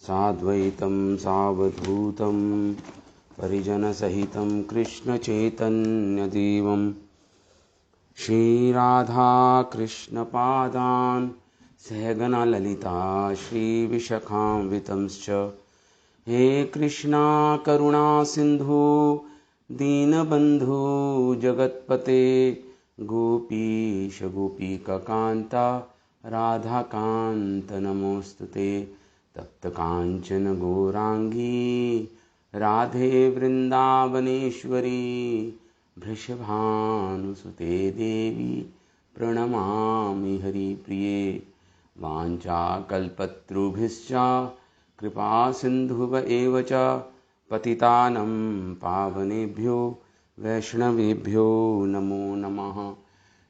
साद्वैतं सावधूतं परिजनसहितं कृष्णचैतन्यदेवं श्रीराधाकृष्णपादान् सहगना ललिता श्रीविशाखान्वितंश्च हे कृष्णा करुणा सिंधु दीनबंधु जगत्पते गोपीश गोपिकान्ता राधाकान्त नमोस्तुते तप्त कांचन गौरांगी राधे वृंदावनेश्वरी वृषभानुसुते देवी प्रणमामि हरिप्रिये वाञ्छाकल्पतरुभ्यश्च कृपा सिन्धुव एव च पतितानं पावनेभ्यो वैष्णवेभ्यो नमो नमः।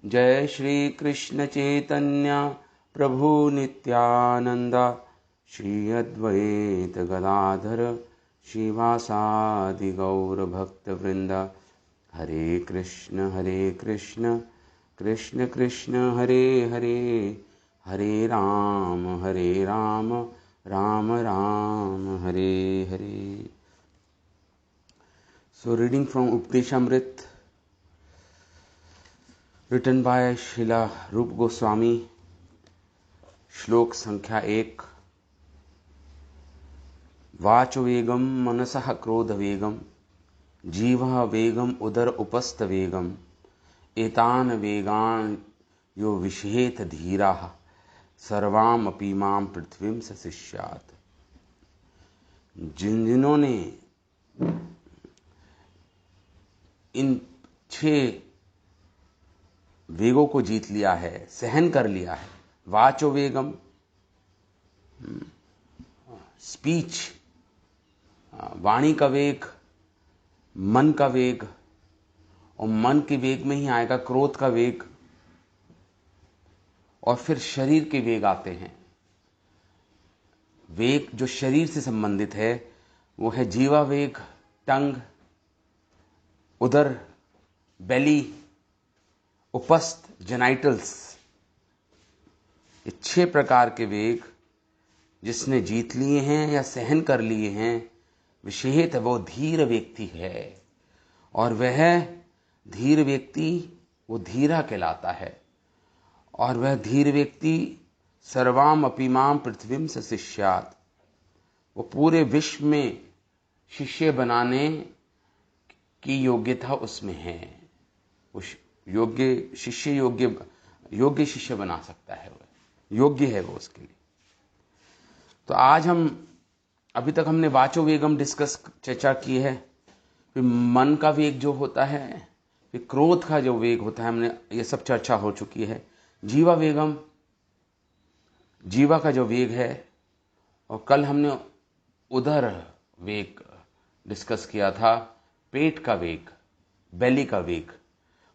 जय श्री कृष्ण चैतन्य प्रभु नित्यानंद श्री अद्वैत गदाधर श्रीवासादि गौर भक्तवृंद। हरे कृष्ण कृष्ण कृष्ण हरे हरे, हरे Ram Ram Ram Hare Hare. So reading from Updeshamrit, written by Srila Rupa Goswami, श्लोक संख्या 1। वाचो वेगम मनसः क्रोध वेगम जीवः वेगम उदर उपस्थ वेगम एतान वेगान यो विषेत धीराः सर्वाम अपि मां पृथ्वीं सशिष्यात्। जिन्होंने इन 6 वेगों को जीत लिया है, सहन कर लिया है। वाचो वेगम, स्पीच, वाणी का वेग, मन का वेग, और मन के वेग में ही आएगा क्रोध का वेग, और फिर शरीर के वेग आते हैं। वेग जो शरीर से संबंधित है वो है जीवा वेग, टंग, उदर, बेली, उपस्थ, जेनाइटल्स। ये 6 प्रकार के वेग जिसने जीत लिए हैं या सहन कर लिए हैं, विषेत वो धीर व्यक्ति है। और वह धीर व्यक्ति वो धीरा कहलाता है। और वह धीर व्यक्ति सर्वाम अपीमाम पृथ्वीम सशिष्यात्, वो पूरे विश्व में शिष्य बनाने की योग्यता उसमें है। वो योग्य शिष्य योग्य शिष्य बना सकता है, वो योग्य है वो उसके लिए। तो आज हम अभी तक हमने वाचो वेगम चर्चा की है, फिर मन का वेग जो होता है, फिर क्रोध का जो वेग होता है, हमने ये सब चर्चा हो चुकी है। जीवा वेगम, जीवा का जो वेग है, और कल हमने उदर वेग डिस्कस किया था, पेट का वेग, बेली का वेग।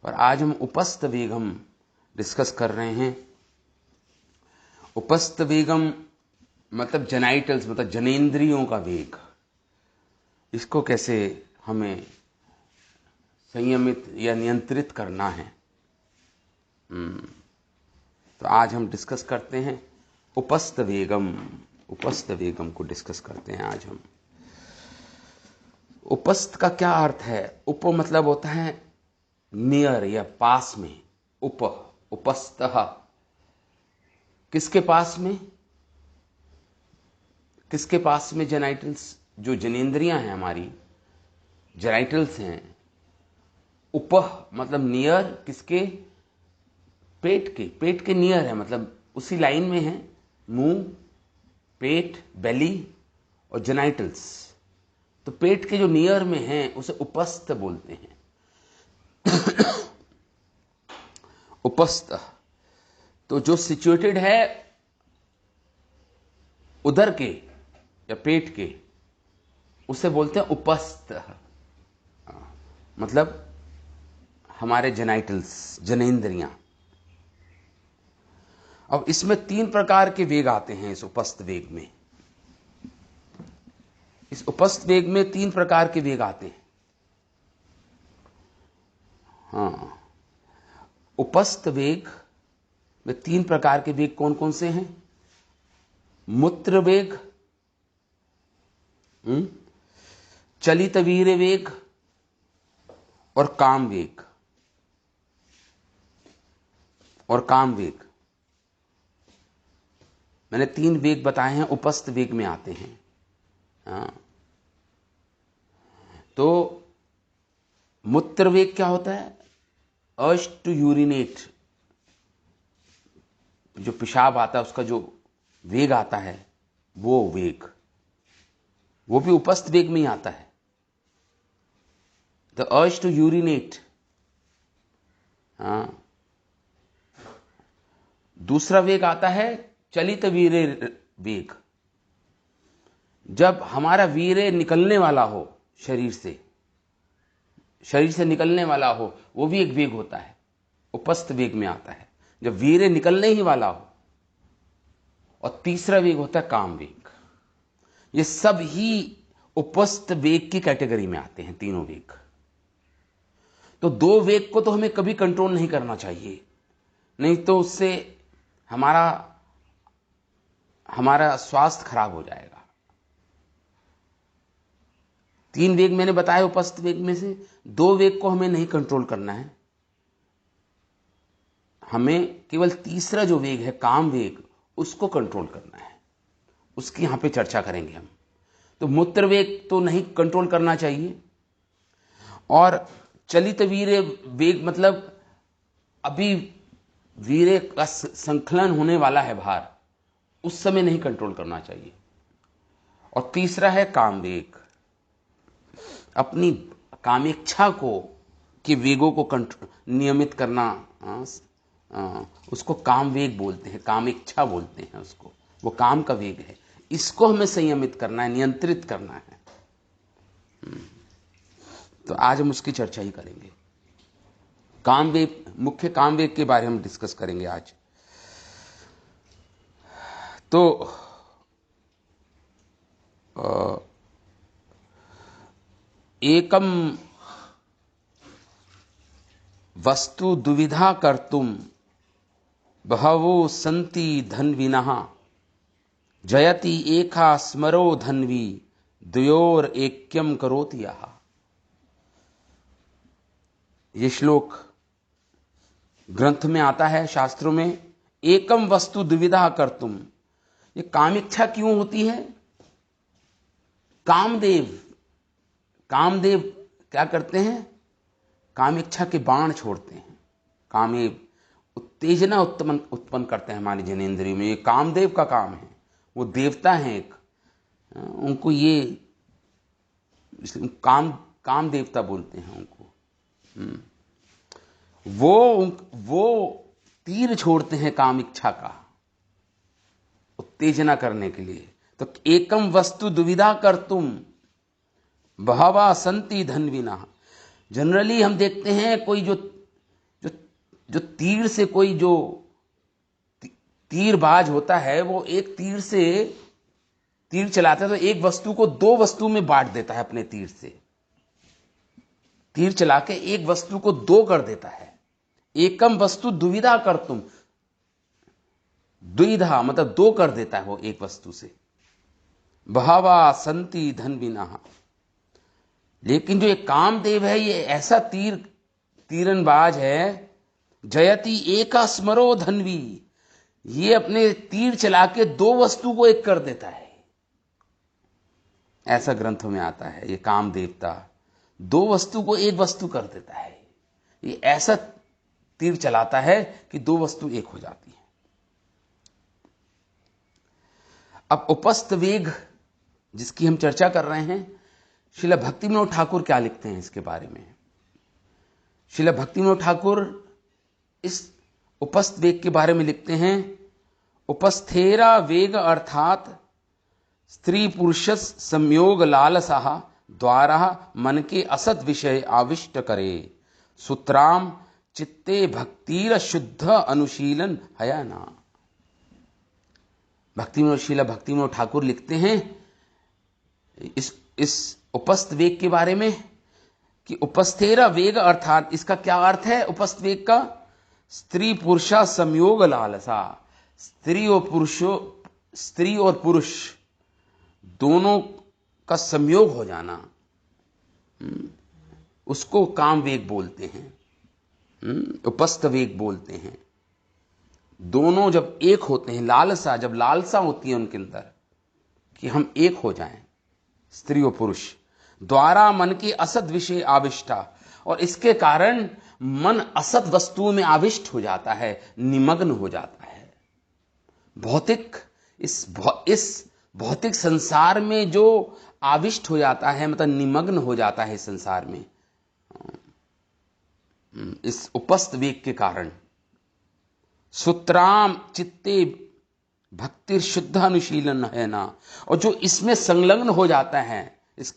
और आज हम उपस्थ वेगम डिस्कस कर रहे हैं। उपस्थ वेगम मतलब जेनाइटल्स, मतलब जनेंद्रियों का वेग। इसको कैसे हमें संयमित या नियंत्रित करना है, तो आज हम डिस्कस करते हैं उपस्थ वेगम। उपस्थ वेगम को डिस्कस करते हैं आज हम। उपस्थ का क्या अर्थ है? उप मतलब होता है नियर या पास में। उपस्थः किसके पास में? किसके पास में? जेनाइटल्स, जो जनेंद्रियां हैं हमारी, जेनाइटल्स हैं। उपह मतलब नियर, किसके? पेट के। पेट के नियर है, मतलब उसी लाइन में है। मुंह, पेट, बेली और जेनाइटल्स। तो पेट के जो नियर में है उसे उपस्थ बोलते हैं। उपस्थ तो जो सिचुएटेड है उदर के या पेट के, उसे बोलते हैं उपस्थ। मतलब हमारे जेनाइटल्स, जनेंद्रियां। अब इसमें 3 प्रकार के वेग आते हैं इस उपस्थ वेग में। इस उपस्थ वेग में 3 प्रकार के वेग आते हैं। हाँ, उपस्थ वेग में 3 प्रकार के वेग कौन कौन से हैं? मूत्र वेग, चलित वीर वेग और काम वेग। मैंने 3 वेग बताए हैं, उपस्थ वेग में आते हैं। हाँ, तो मूत्र वेग क्या होता है? अर्ज टू यूरिनेट, जो पेशाब आता है उसका जो वेग आता है वो वेग, वो भी उपस्थ वेग में ही आता है। The urge to urinate. हाँ, दूसरा वेग आता है चलित वीरे वेग, जब हमारा वीर्य निकलने वाला हो, शरीर से निकलने वाला हो, वो भी एक वेग होता है, उपस्थ वेग में आता है, जब वीर्य निकलने ही वाला हो। और तीसरा वेग होता है काम वेग। ये सब ही उपस्थ वेग की कैटेगरी में आते हैं, तीनों वेग। तो 2 वेग को तो हमें कभी कंट्रोल नहीं करना चाहिए, नहीं तो उससे हमारा स्वास्थ्य खराब हो जाएगा। 3 वेग मैंने बताया उपस्थ वेग में से, 2 वेग को हमें नहीं कंट्रोल करना है, हमें केवल तीसरा जो वेग है काम वेग, उसको कंट्रोल करना है। उसकी यहां पे चर्चा करेंगे हम। तो मूत्र वेग तो नहीं कंट्रोल करना चाहिए, और चलित वीर्य वेग मतलब अभी वीर्य का संकलन होने वाला है बाहर, उस समय नहीं कंट्रोल करना चाहिए। और तीसरा है काम वेग, अपनी कामेच्छा के वेगों को नियमित करना, उसको काम वेग बोलते हैं, कामेच्छा बोलते हैं उसको, वो काम का वेग है। इसको हमें संयमित करना है, नियंत्रित करना है। तो आज हम उसकी चर्चा ही करेंगे। काम वेग, मुख्य काम वेग के बारे में डिस्कस करेंगे आज। तो एकम वस्तु दुविधा कर्तुम बहवो संति धन्विनः, जयति एका स्मरो धन्वी, द्वयोर ऐक्यम करोति यः। ये श्लोक ग्रंथ में आता है, शास्त्रों में। एकम वस्तु दुविधा कर्तुम, ये कामेच्छा क्यों होती है? कामदेव क्या करते हैं? कामेच्छा के बाण छोड़ते हैं, कामेव उत्तेजना उत्पन्न करते हैं हमारे जनेंद्रियों में। ये कामदेव का काम है, वो देवता हैं एक, उनको ये काम देवता बोलते हैं उनको। वो तीर छोड़ते हैं काम इच्छा का, उत्तेजना करने के लिए। तो एकम वस्तु दुविधा कर्तुम बहवा संति धन्विना। जनरली हम देखते हैं कोई जो तीर से, कोई जो तीरबाज होता है, वो एक तीर से तीर चलाता है तो एक वस्तु को 2 वस्तु में बांट देता है अपने तीर से। तीर चला के एक वस्तु को 2 कर देता है। एकम वस्तु दुविधा कर्तुम, द्विधा मतलब 2 कर देता है वो एक वस्तु से। बहवा संति धन्विना। लेकिन जो एक कामदेव है, ये ऐसा तीरंबाज है, जयति एका स्मरो धन्वी, ये अपने तीर चला के 2 वस्तु को एक कर देता है। ऐसा ग्रंथों में आता है, ये काम देवता 2 वस्तु को एक वस्तु कर देता है। ये ऐसा तीर चलाता है कि 2 वस्तु एक हो जाती है। अब उपस्थ वेग जिसकी हम चर्चा कर रहे हैं, श्रील भक्तिविनोद ठाकुर क्या लिखते हैं इसके बारे में? श्रील भक्तिविनोद ठाकुर इस उपस्थ वेग के बारे में लिखते हैं, उपस्थेरा वेग अर्थात स्त्री पुरुष संयोग लालसा द्वारा मन के असद विषय आविष्ट करे, सूत्राम चित्ते भक्तिर शुद्ध अनुशीलन हयाना। श्रील भक्तिविनोद ठाकुर लिखते हैं इस उपस्थ वेग के बारे में कि उपस्थेरा वेग अर्थात, इसका क्या अर्थ है उपस्थ वेग का? स्त्री पुरुषा संयोग लालसा, स्त्री और स्त्री और पुरुष दोनों का संयोग हो जाना, उसको काम वेग बोलते हैं, उपस्थ वेग बोलते हैं। दोनों जब एक होते हैं, लालसा, जब लालसा होती है उनके अंदर कि हम एक हो जाएं, स्त्री और पुरुष, द्वारा मन की असत विषय आविष्टा, और इसके कारण मन असत वस्तुओं में आविष्ट हो जाता है, निमग्न हो जाता है। भौतिक इस भौतिक संसार में जो आविष्ट हो जाता है, मतलब निमग्न हो जाता है इस संसार में, इस उपस्थ वेग के कारण। सूत्राम चित्ते भक्ति शुद्ध अनुशीलन है ना, और जो इसमें संलग्न हो जाता है, इस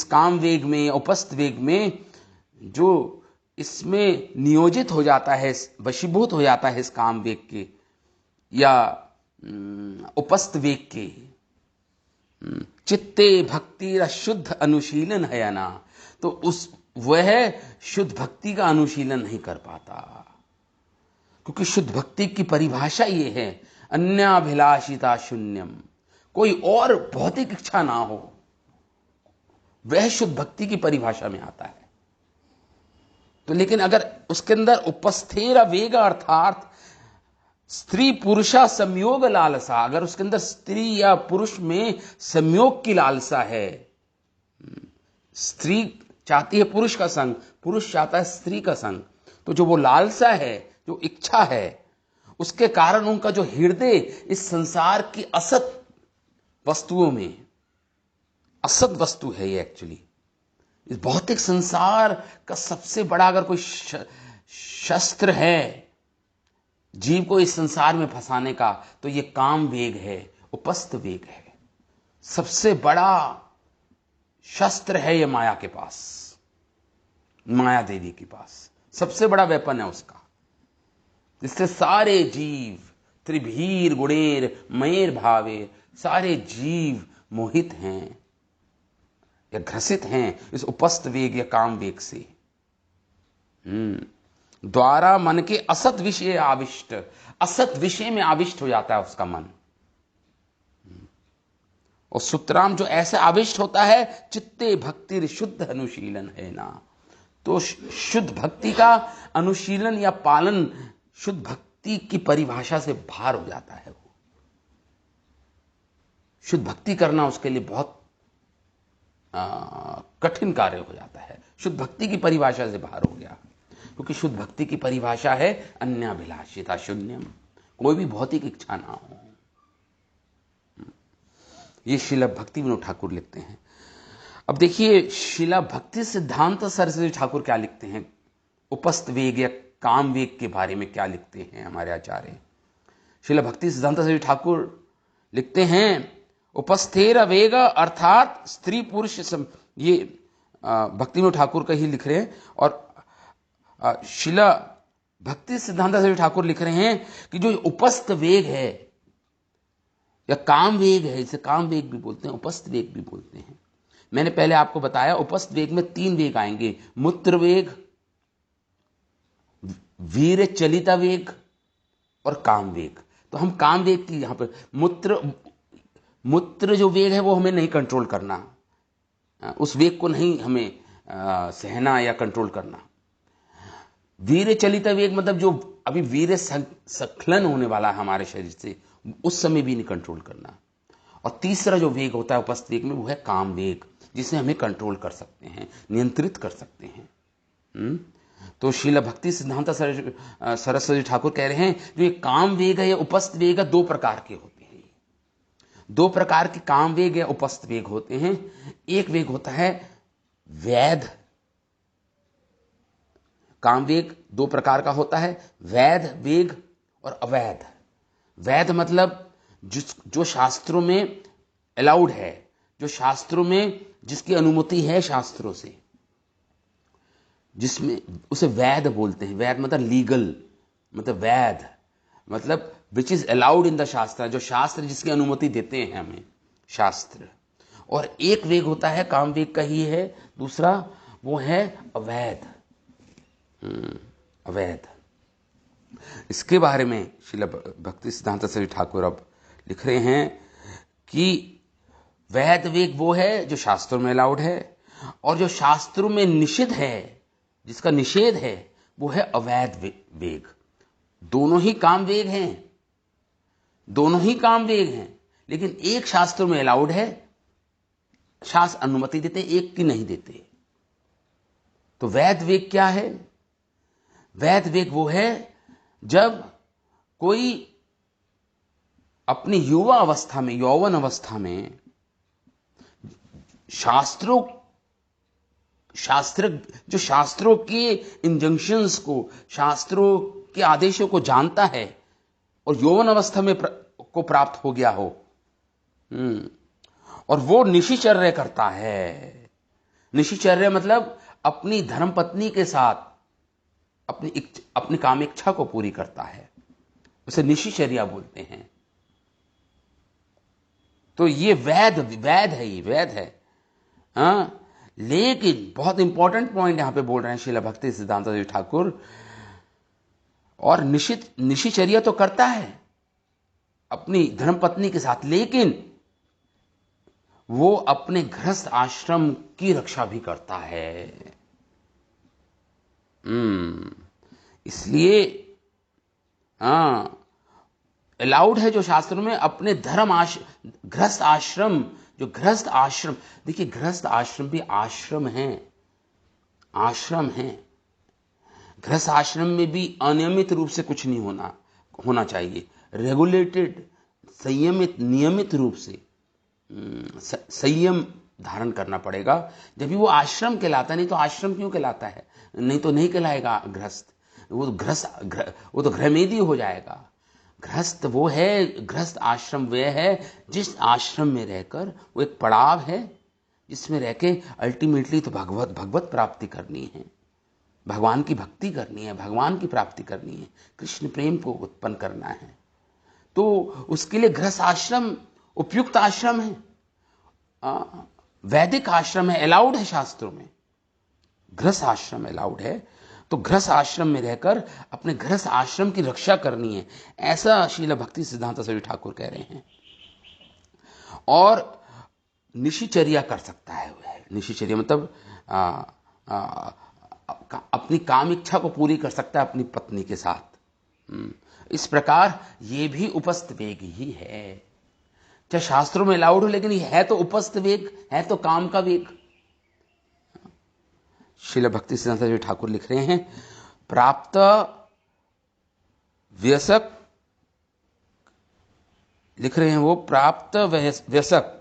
काम वेग में, उपस्थ वेग में, जो इसमें नियोजित हो जाता है, वशीभूत हो जाता है इस काम वेग के या उपस्थ वेग के, चित्ते भक्ति शुद्ध अनुशीलन है ना, तो वह शुद्ध भक्ति का अनुशीलन नहीं कर पाता, क्योंकि शुद्ध भक्ति की परिभाषा ये है, अन्याभिलाषिता शून्यम, कोई और भौतिक इच्छा ना हो, वह शुद्ध भक्ति की परिभाषा में आता है। तो लेकिन अगर उसके अंदर उपस्थेर वेग अर्थात स्त्री पुरुषा संयोग लालसा, अगर उसके अंदर स्त्री या पुरुष में संयोग की लालसा है, स्त्री चाहती है पुरुष का संग, पुरुष चाहता है स्त्री का संग, तो जो वो लालसा है, जो इच्छा है, उसके कारण उनका जो हृदय इस संसार की असत वस्तुओं में, असत वस्तु है ये एक्चुअली, इस भौतिक संसार का सबसे बड़ा अगर कोई शस्त्र है जीव को इस संसार में फंसाने का, तो ये काम वेग है, उपस्थ वेग है। सबसे बड़ा शस्त्र है ये माया के पास, माया देवी के पास सबसे बड़ा वेपन है उसका, जिससे सारे जीव त्रिभीर गुणेर मयेर भावे, सारे जीव मोहित हैं या ग्रसित हैं इस उपस्थ वेग या काम वेग से। द्वारा मन के असत विषय आविष्ट, असत विषय में आविष्ट हो जाता है उसका मन। और सुतराम जो ऐसे आविष्ट होता है, चित्ते भक्ति शुद्ध अनुशीलन है ना, तो शुद्ध भक्ति का अनुशीलन या पालन, शुद्ध भक्ति की परिभाषा से बाहर हो जाता है। वो शुद्ध भक्ति करना उसके लिए बहुत कठिन कार्य हो जाता है, शुद्ध भक्ति की परिभाषा से बाहर हो गया, क्योंकि शुद्ध भक्ति की परिभाषा है अन्याभिलाषिता शून्यम, कोई भी भौतिक इच्छा ना हो। ये शिला भक्ति विनोद ठाकुर लिखते हैं। अब देखिए शिला भक्ति सिद्धांत सरस्वती ठाकुर क्या लिखते हैं, उपस्थ वेग या काम वेग के बारे में क्या लिखते हैं हमारे आचार्य। शिला भक्ति सिद्धांत सरस्वती ठाकुर लिखते हैं, उपस्थेर वेग अर्थात स्त्री पुरुष ये भक्ति विनोद ठाकुर का ही लिख रहे हैं, और शिला भक्ति सिद्धांत सरस्वती ठाकुर लिख रहे हैं कि जो उपस्थ वेग है या काम वेग है, इसे काम वेग भी बोलते हैं, उपस्थ वेग भी बोलते हैं। मैंने पहले आपको बताया उपस्थ वेग में 3 वेग आएंगे, मूत्र वेग, वीर चलिता वेग और काम वेग। तो हम काम वेग की यहां पर मूत्र जो वेग है वो हमें नहीं कंट्रोल करना, उस वेग को नहीं हमें सहना या कंट्रोल करना। वीर चलिता वेग मतलब जो अभी वीर स्खलन होने वाला है हमारे शरीर से, उस समय भी नहीं कंट्रोल करना। और तीसरा जो वेग होता है उपस्थ वेग में, वो है काम वेग, जिसे हमें कंट्रोल कर सकते हैं, नियंत्रित कर सकते हैं। तो शीला भक्ति सिद्धांत सरस्वती ठाकुर कह रहे हैं जो ये काम वेग है या उपस्थ वेग है, 2 प्रकार के होते हैं। 2 प्रकार के काम वेग या उपस्थ वेग होते हैं। एक वेग होता है वैध, काम वेग 2 प्रकार का होता है, वैध वेग और अवैध। वैध मतलब जो शास्त्रों में अलाउड है, जो शास्त्रों में जिसकी अनुमति है शास्त्रों से, जिसमें उसे वैध बोलते हैं। वैध मतलब लीगल, मतलब वैध मतलब which is allowed in the शास्त्र, जो शास्त्र जिसकी अनुमति देते हैं हमें शास्त्र। और एक वेग होता है काम वेग का ही है, दूसरा वो है अवैध। अवैध इसके बारे में श्रील भक्ति सिद्धांत सरस्वती ठाकुर अब लिख रहे हैं कि वैध वेग वो है जो शास्त्रों में अलाउड है, और जो शास्त्रों में निषिद्ध है, जिसका निषेध है, वो है अवैध वेग। दोनों ही काम वेग हैं, दोनों ही काम वेग हैं, लेकिन एक शास्त्रों में अलाउड है, शास्त्र अनुमति देते, एक की नहीं देते। तो वैध वेग क्या है? वैध वेग वो है जब कोई अपनी युवा अवस्था में, यौवन अवस्था में जो शास्त्रों के इंजंक्शंस को, शास्त्रों के आदेशों को जानता है और यौवन अवस्था में को प्राप्त हो गया हो, और वो निशिचर्य करता है। निशिचर्य मतलब अपनी धर्मपत्नी के साथ अपनी काम इच्छा को पूरी करता है, उसे निशिचर्या बोलते हैं। तो ये वैध है, ये वैध है। लेकिन बहुत इंपॉर्टेंट पॉइंट यहां पे बोल रहे हैं श्रील भक्ति सिद्धांत सरस्वती ठाकुर, और निशिचर्या तो करता है अपनी धर्मपत्नी के साथ, लेकिन वो अपने गृहस्थ आश्रम की रक्षा भी करता है। इसलिए अलाउड है जो शास्त्रों में अपने गृहस्थ आश्रम, जो गृहस्थ आश्रम, देखिए गृहस्थ आश्रम भी आश्रम है, आश्रम है। गृहस्थ आश्रम में भी अनियमित रूप से कुछ नहीं होना चाहिए। रेगुलेटेड, संयमित, नियमित रूप से संयम धारण करना पड़ेगा, जब भी वो आश्रम कहलाता है। नहीं तो आश्रम क्यों कहलाता है? नहीं तो नहीं कहलाएगा गृहस्थ। वो तो गृहमेदी हो जाएगा। गृहस्थ वो है, गृहस्थ आश्रम वह है जिस आश्रम में रहकर, वो एक पड़ाव है जिसमें रहके अल्टीमेटली तो भगवत प्राप्ति करनी है, भगवान की भक्ति करनी है, भगवान की प्राप्ति करनी है, कृष्ण प्रेम को उत्पन्न करना है। तो उसके लिए गृहस्थ आश्रम उपयुक्त आश्रम है, वैदिक आश्रम है, अलाउड है शास्त्रों में। गृहस्थ आश्रम अलाउड है, तो गृहस्थ आश्रम में रहकर अपने गृहस्थ आश्रम की रक्षा करनी है, ऐसा श्रील भक्ति सिद्धांत सरस्वती ठाकुर कह रहे हैं। और निशिचर्या कर सकता है वह। निशिचर्या मतलब अपनी काम इच्छा को पूरी कर सकता है अपनी पत्नी के साथ। इस प्रकार ये भी उपस्थ वेग ही है, चाहे शास्त्रों में अलाउड हो, लेकिन ये है तो उपस्थ वेग, है तो काम का वेग। श्रील भक्ति सिद्धांत सरस्वती ठाकुर लिख रहे हैं, प्राप्त व्यसक, लिख रहे हैं वो प्राप्त व्यसक,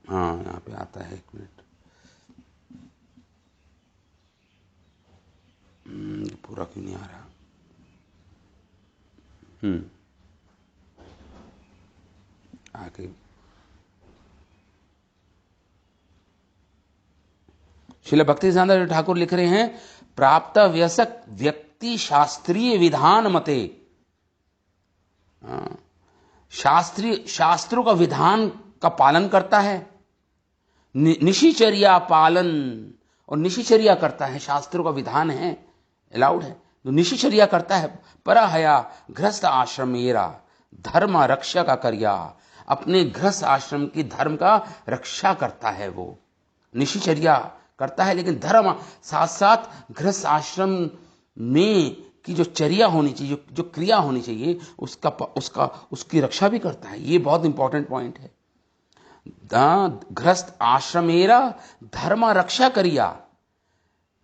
हाँ यहां पे आता है, एक मिनट, पूरा क्यों नहीं आ रहा? आगे श्रील भक्ति सिद्धांत सरस्वती ठाकुर लिख रहे हैं, प्राप्त व्यसक व्यक्ति शास्त्रीय विधान मते, शास्त्रों का विधान का पालन करता है, निशिचर्या पालन, और निशिचर्या करता है, शास्त्रों का विधान है, अलाउड है, तो निशिचर्या करता है। परहया गृहस्थ आश्रमेरा धर्म रक्षा का कर्या, अपने गृहस्थ आश्रम की धर्म का रक्षा करता है, वो निशिचर्या करता है, लेकिन धर्म साथ साथ गृहस्थ आश्रम में की जो चर्या होनी चाहिए, जो क्रिया होनी चाहिए, उसकी रक्षा भी करता है। ये बहुत इंपॉर्टेंट पॉइंट है। गृहस्थ आश्रमेरा धर्म रक्षा करिया,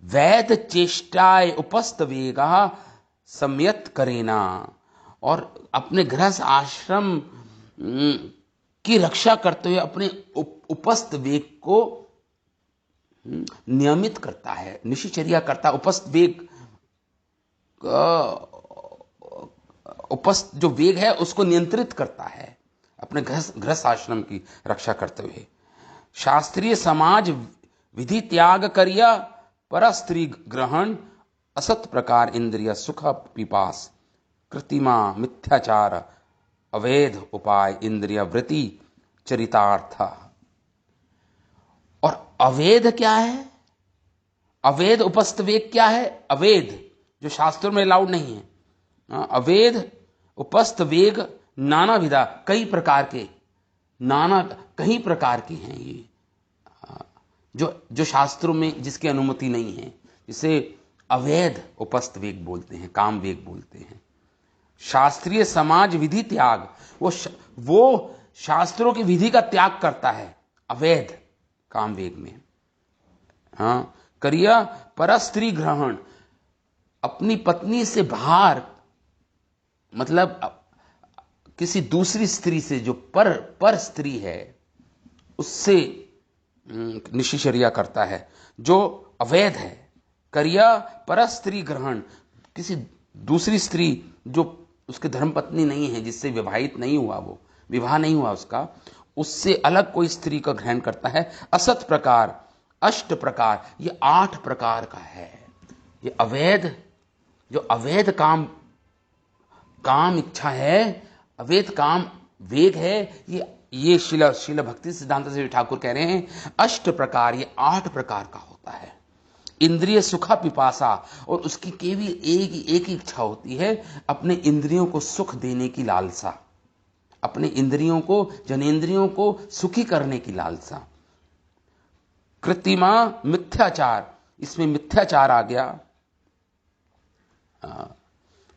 वैध चेष्टाए उपस्थ वेगा सम्यत करेना, और अपने गृहस्थ आश्रम की रक्षा करते हुए अपने उपस्थ वेग को नियमित करता है, निशिचर्या करता है। उपस्थ वेग, उपस्थ जो वेग है उसको नियंत्रित करता है अपने गृहस्थ आश्रम की रक्षा करते हुए। शास्त्रीय समाज विधि त्याग करिया, पर स्त्री ग्रहण असत प्रकार इंद्रिय सुख पिपास, कृत्रिमा मिथ्याचार अवैध उपाय इंद्रिय वृत्ति चरितार्थ। और अवैध क्या है? अवैध उपस्थ वेग क्या है? अवैध जो शास्त्रों में अलाउड नहीं है। अवैध उपस्थ वेग नाना विधा, कई प्रकार के, कई प्रकार के हैं ये, जो शास्त्रों में जिसकी अनुमति नहीं है, जिसे अवैध उपस्थ वेग बोलते हैं, काम वेग बोलते हैं। शास्त्रीय समाज विधि त्याग, वो शास्त्रों की विधि का त्याग करता है अवैध काम वेग में। हाँ, क्रिया पर स्त्री ग्रहण, अपनी पत्नी से बाहर, मतलब किसी दूसरी स्त्री से, जो पर स्त्री है, उससे निशिचर्या करता है, जो अवैध है। क्रिया पर स्त्री ग्रहण, किसी दूसरी स्त्री जो उसके धर्मपत्नी नहीं है, जिससे विवाहित नहीं हुआ, वो विवाह नहीं हुआ उसका, उससे अलग कोई स्त्री का ग्रहण करता है। असत प्रकार, अष्ट प्रकार, ये 8 प्रकार का है। ये अवैध, जो अवैध काम इच्छा है, अवैध काम वेग है, ये शिला भक्ति सिद्धांत से ठाकुर कह रहे हैं, अष्ट प्रकार, ये 8 प्रकार का होता है। इंद्रिय सुखा पिपासा, और उसकी केवल एक ही इच्छा होती है, अपने इंद्रियों को सुख देने की लालसा, अपने इंद्रियों को, जनेंद्रियों को सुखी करने की लालसा। कृत्रिमा मिथ्याचार, इसमें मिथ्याचार आ गया,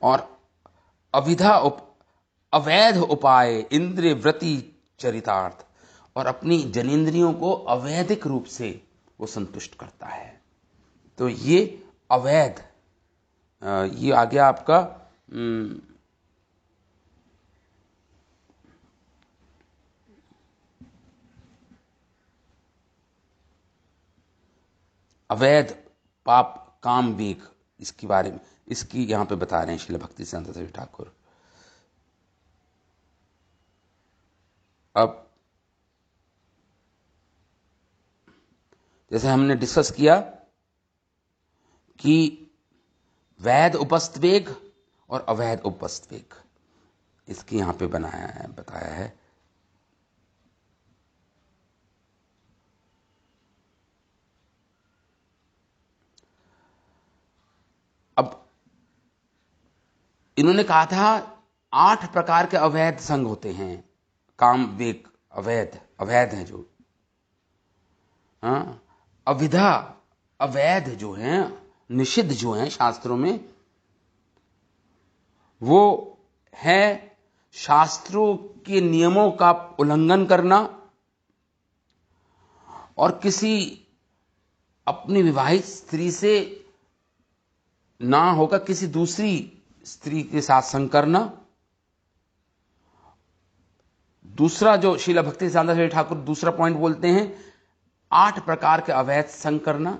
और अवैध उपाय इंद्रिय वृत्ति चरितार्थ, और अपनी जनेंद्रियों को अवैधिक रूप से वो संतुष्ट करता है। तो ये अवैध, ये आ गया आपका अवैध पाप काम वेग, इसके बारे में, इसकी यहां पे बता रहे हैं श्रील भक्ति सिद्धांत सरस्वती ठाकुर। अब जैसे हमने डिस्कस किया कि वैध उपस्थ वेग और अवैध उपस्थ वेग, इसकी यहां पे बताया है। अब इन्होंने कहा था 8 प्रकार के अवैध संग होते हैं, काम वेग अवैध है जो, अविधा अवैध जो हैं, निषिद्ध जो हैं शास्त्रों में, वो है शास्त्रों के नियमों का उल्लंघन करना, और किसी अपनी विवाहित स्त्री से ना होकर किसी दूसरी स्त्री के साथ संग करना। दूसरा जो शीला भक्ति सिद्धांत ठाकुर दूसरा पॉइंट बोलते हैं, 8 प्रकार के अवैध संग करना,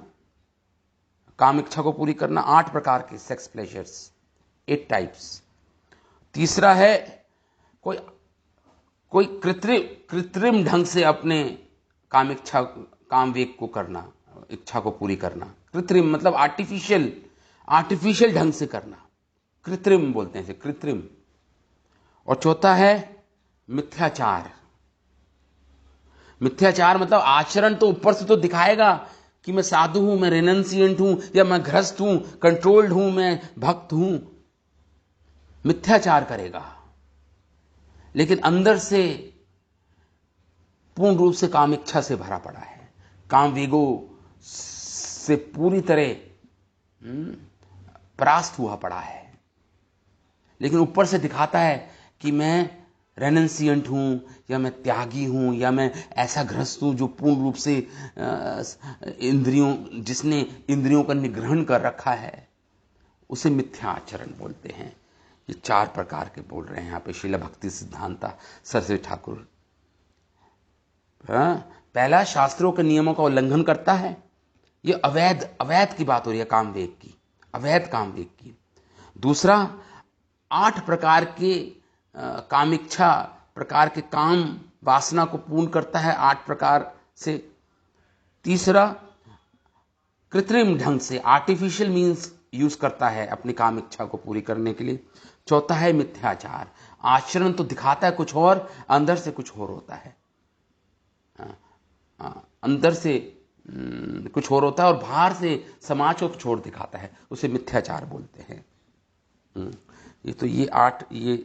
काम इच्छा को पूरी करना, 8 प्रकार के सेक्स प्लेजर्स, 8 टाइप्स। तीसरा है कोई कृत्रिम ढंग से अपने काम वेग को करना, इच्छा को पूरी करना। कृत्रिम मतलब आर्टिफिशियल ढंग से करना, कृत्रिम बोलते हैं इसे, कृत्रिम। और चौथा है मिथ्याचार मतलब आचरण तो ऊपर से तो दिखाएगा कि मैं साधु हूं, मैं रेनेंसिएंट हूं, या मैं गृहस्थ हूं, कंट्रोल्ड हूं, मैं भक्त हूं, मिथ्याचार करेगा, लेकिन अंदर से पूर्ण रूप से काम इच्छा से भरा पड़ा है, काम वेगो से पूरी तरह परास्त हुआ पड़ा है, लेकिन ऊपर से दिखाता है कि मैं रेनेंसिएंट हूं, या मैं त्यागी हूं, या मैं ऐसा गृहस्थ हूं जो पूर्ण रूप से जिसने इंद्रियों का निग्रहण कर रखा है, उसे मिथ्या आचरण बोलते हैं। ये 4 प्रकार के बोल रहे हैं यहाँ पे शीला भक्ति सिद्धांता सरस्वती ठाकुर। पहला, शास्त्रों के नियमों का उल्लंघन करता है, ये अवैध की बात हो रही है, कामवेग की, अवैध कामवेग की। दूसरा, 8 प्रकार के कामिच्छा प्रकार के काम वासना को पूर्ण करता है 8 प्रकार से। तीसरा, कृत्रिम ढंग से आर्टिफिशियल मीन्स यूज करता है अपनी काम इच्छा को पूरी करने के लिए। चौथा है मिथ्याचार, आचरण तो दिखाता है कुछ और, अंदर से कुछ और होता है, अंदर से कुछ और होता है और बाहर से समाज को कुछ और दिखाता है, उसे मिथ्याचार बोलते हैं। ये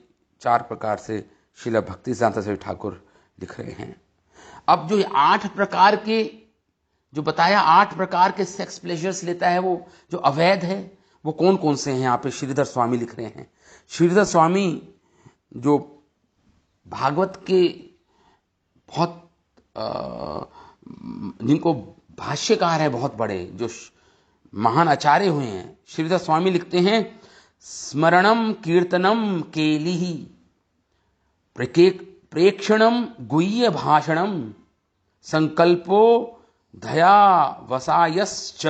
4 प्रकार से श्रील भक्ति सिद्धांत सरस्वती ठाकुर लिख रहे हैं। अब जो 8 प्रकार के जो बताया, 8 प्रकार के सेक्स प्लेजर्स लेता है वो जो अवैध है, वो कौन कौन से हैं यहाँ पे श्रीधर स्वामी लिख रहे हैं। श्रीधर स्वामी जो भागवत के बहुत जिनको भाष्यकार है बहुत बड़े, जो महान आचार्य हुए हैं, श्रीधर स्वामी लिखते हैं, स्मरणम कीर्तनम केलिहि प्रेक्षणम गुह्य भाषणम संकल्पो दया वसायश्च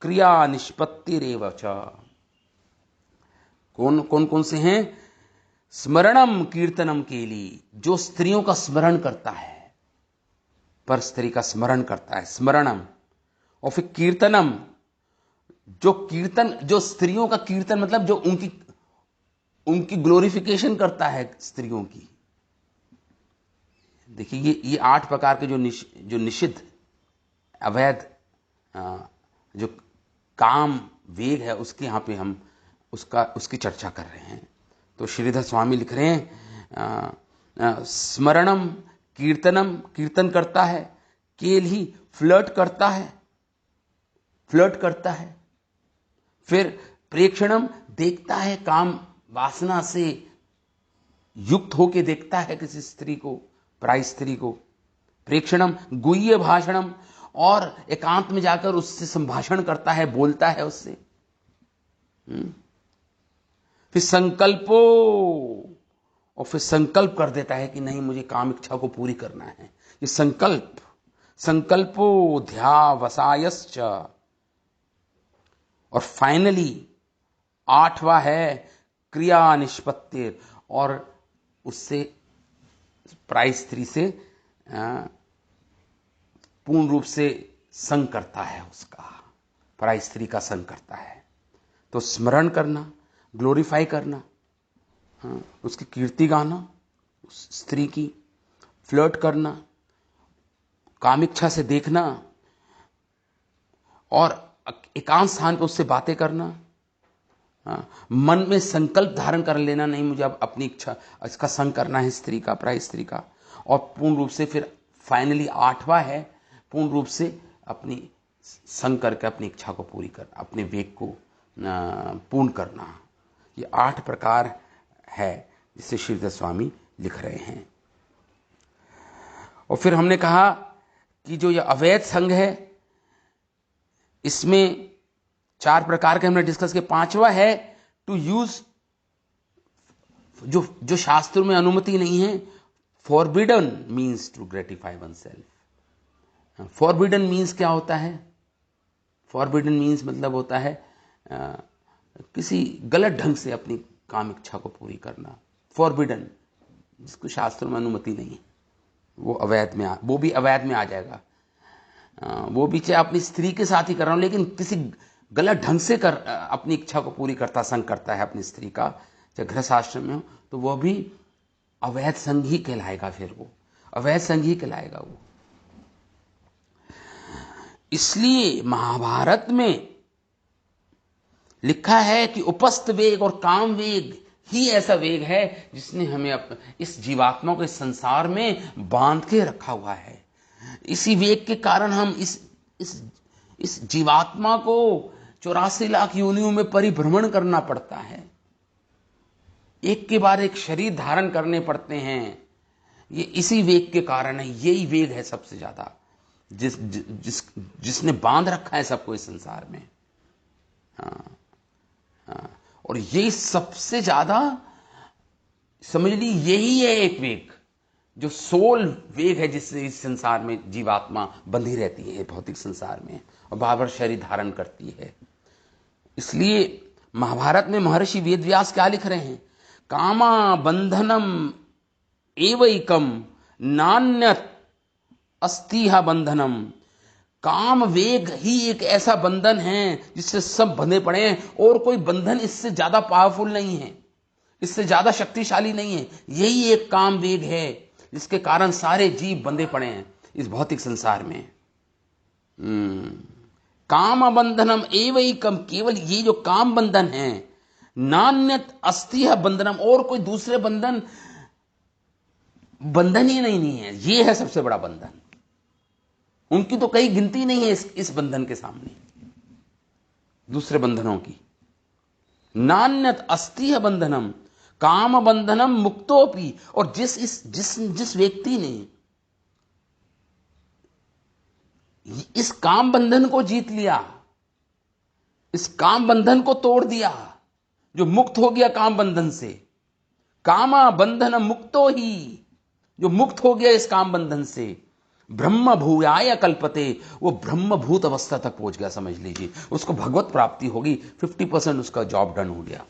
क्रिया निष्पत्तिरेव च। कौन से हैं? स्मरणम कीर्तनम केली, जो स्त्रियों का स्मरण करता है, पर स्त्री का स्मरण करता है, स्मरणम। और फिर कीर्तनम, जो स्त्रियों का कीर्तन मतलब जो उनकी ग्लोरिफिकेशन करता है स्त्रियों की। देखिए ये 8 प्रकार के जो निषिद्ध अवैध जो काम वेग है, उसके यहाँ पे हम उसकी चर्चा कर रहे हैं। तो श्रीधर स्वामी लिख रहे हैं, स्मरणम कीर्तनम, कीर्तन करता है, केली फ्लर्ट करता है, फिर प्रेक्षणम देखता है, काम वासना से युक्त होके देखता है किसी स्त्री को, पराई स्त्री को। प्रेक्षणम गुह्य भाषणम, और एकांत में जाकर उससे संभाषण करता है, बोलता है उससे। फिर संकल्पो, और फिर संकल्प कर देता है कि नहीं, मुझे काम इच्छा को पूरी करना है। ये संकल्पो ध्यावसायश्च। और फाइनली 8वां है क्रिया निष्पत्ति, और उससे पराई स्त्री से पूर्ण रूप से संग करता है, उसका पराई स्त्री का संग करता है। तो स्मरण करना, ग्लोरीफाई करना, उसकी कीर्ति गाना, उस स्त्री की फ्लर्ट करना, कामिच्छा से देखना, और एकांत स्थान पर उससे बातें करना, मन में संकल्प धारण कर लेना, नहीं मुझे अब अपनी इच्छा, इसका संग करना है स्त्री का, पराई स्त्री का। और पूर्ण रूप से फिर फाइनली 8वां है पूर्ण रूप से अपनी संग करके अपनी इच्छा को पूरी करना, अपने वेग को पूर्ण करना। ये 8 प्रकार है जिसे श्रीधर स्वामी लिख रहे हैं। और फिर हमने कहा कि जो ये अवैध संघ है, इसमें 4 प्रकार के हमने डिस्कस किए। 5वां है टू यूज, जो शास्त्रों में अनुमति नहीं है, forbidden means to gratify oneself. Forbidden means क्या होता है? फॉरबिडन मीन्स मतलब होता है किसी गलत ढंग से अपनी काम इच्छा को पूरी करना। फॉरबिडन, जिसको शास्त्रों में अनुमति नहीं है, वो भी अवैध में आ जाएगा। वो भी चाहे अपनी स्त्री के साथ ही कर रहा हूं, लेकिन किसी गलत ढंग से अपनी इच्छा को पूरी करता, संग करता है अपनी स्त्री का, चाहे गृहस्थ आश्रम में हो, तो वह भी अवैध संघ ही कहलाएगा। फिर वो अवैध संघ ही कहलाएगा वो। इसलिए महाभारत में लिखा है कि उपस्थ वेग और काम वेग ही ऐसा वेग है जिसने हमें इस जीवात्मा को इस संसार में बांध के रखा हुआ है। इसी वेग के कारण हम इस जीवात्मा को 84 लाख योनियों में परिभ्रमण करना पड़ता है, एक के बाद एक शरीर धारण करने पड़ते हैं। ये इसी वेग के कारण है। यही वेग है सबसे ज्यादा जिसने बांध रखा है सबको इस संसार में। और ये सबसे ज्यादा समझ ली, यही है एक वेग जो सोल वेग है, जिससे इस संसार में जीवात्मा बंधी रहती है भौतिक संसार में और बार बार शरीर धारण करती है। इसलिए महाभारत में महर्षि वेदव्यास क्या लिख रहे हैं? कामा बंधनम एवैकम नान्यत अस्तिहा बंधनम। काम वेग ही एक ऐसा बंधन है जिससे सब बंधे पड़े हैं, और कोई बंधन इससे ज्यादा पावरफुल नहीं है, इससे ज्यादा शक्तिशाली नहीं है। यही एक काम वेग है जिसके कारण सारे जीव बंधे पड़े हैं इस भौतिक संसार में। काम बंधनम एवैकम, केवल ये जो काम बंधन है, नान्यत अस्ति है बंधनम, और कोई दूसरे बंधन ही नहीं है, ये है सबसे बड़ा बंधन। उनकी तो कई गिनती नहीं है इस बंधन के सामने, दूसरे बंधनों की। नान्यत अस्ति है बंधनम काम बंधनम मुक्तोपि, और जिस व्यक्ति ने इस काम बंधन को जीत लिया, इस काम बंधन को तोड़ दिया, जो मुक्त हो गया काम बंधन से, कामा बंधन मुक्तो ही, जो मुक्त हो गया इस काम बंधन से, ब्रह्म भूयाय कल्पते, वो ब्रह्म भूत अवस्था तक पहुंच गया, समझ लीजिए, उसको भगवत प्राप्ति होगी। 50% उसका जॉब डन हो गया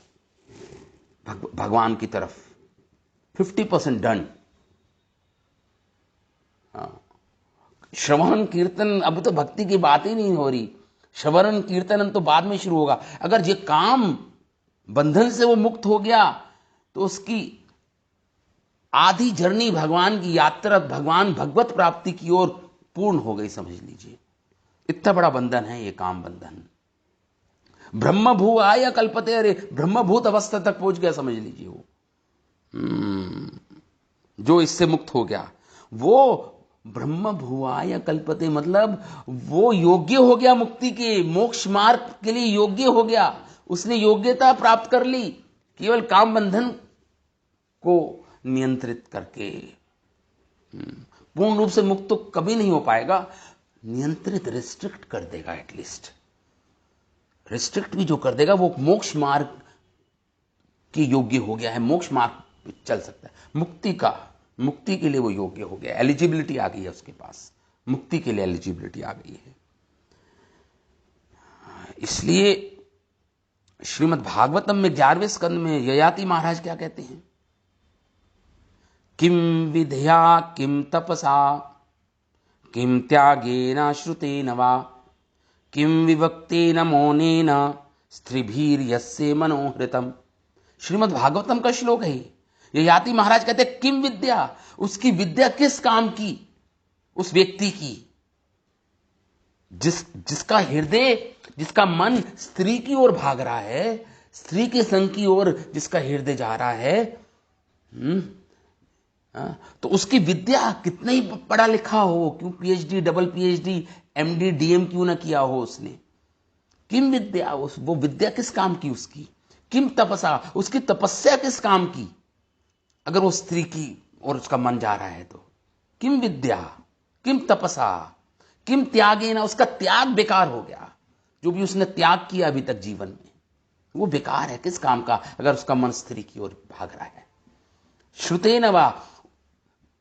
भगवान की तरफ, 50% डन। श्रवण कीर्तन, अब तो भक्ति की बात ही नहीं हो रही, श्रवण कीर्तन तो बाद में शुरू होगा। अगर ये काम बंधन से वो मुक्त हो गया तो उसकी आधी जर्नी, भगवान की यात्रा, भगवान भगवत प्राप्ति की ओर पूर्ण हो गई, समझ लीजिए। इतना बड़ा बंधन है ये काम बंधन। ब्रह्म भू आय कल्पते, अरे ब्रह्मभूत अवस्था तक पहुंच गया, समझ लीजिए। वो जो इससे मुक्त हो गया वो ब्रह्म भुवाय कल्पते, मतलब वो योग्य हो गया मुक्ति के, मोक्ष मार्ग के लिए योग्य हो गया, उसने योग्यता प्राप्त कर ली केवल काम बंधन को नियंत्रित करके। पूर्ण रूप से मुक्त तो कभी नहीं हो पाएगा, नियंत्रित, रिस्ट्रिक्ट कर देगा, एटलीस्ट रिस्ट्रिक्ट भी जो कर देगा, वो मोक्ष मार्ग के योग्य हो गया है, मोक्ष मार्ग पे चल सकता है, मुक्ति के लिए वो योग्य हो गया, एलिजिबिलिटी आ गई है उसके पास, मुक्ति के लिए एलिजिबिलिटी आ गई है। इसलिए श्रीमद् भागवतम में 11वें स्कंद में ययाति महाराज क्या कहते हैं, किम विद्या किम तपसा किम त्यागेन श्रुतेन वा किम विभक्तेन मौनेन स्त्रीभीर्यस्य मनोहृतम। श्रीमद् भागवतम का श्लोक है। ययाति महाराज कहते हैं किम विद्या, उसकी विद्या किस काम की, उस व्यक्ति की जिसका हृदय, जिसका मन स्त्री की ओर भाग रहा है, स्त्री के संग की ओर जिसका हृदय जा रहा है। तो उसकी विद्या, कितना ही पढ़ा लिखा हो, क्यों PhD, double PhD, MD, DM क्यों ना किया हो उसने, किम विद्या, वो विद्या किस काम की उसकी, किम तपसा, उसकी तपस्या किस काम की, अगर वो स्त्री की और उसका मन जा रहा है तो, किम विद्या किम तपसा किम त्यागेन, उसका त्याग बेकार हो गया, जो भी उसने त्याग किया अभी तक जीवन में वो बेकार है, किस काम का, अगर उसका मन स्त्री की ओर भाग रहा है। श्रुतेन वा,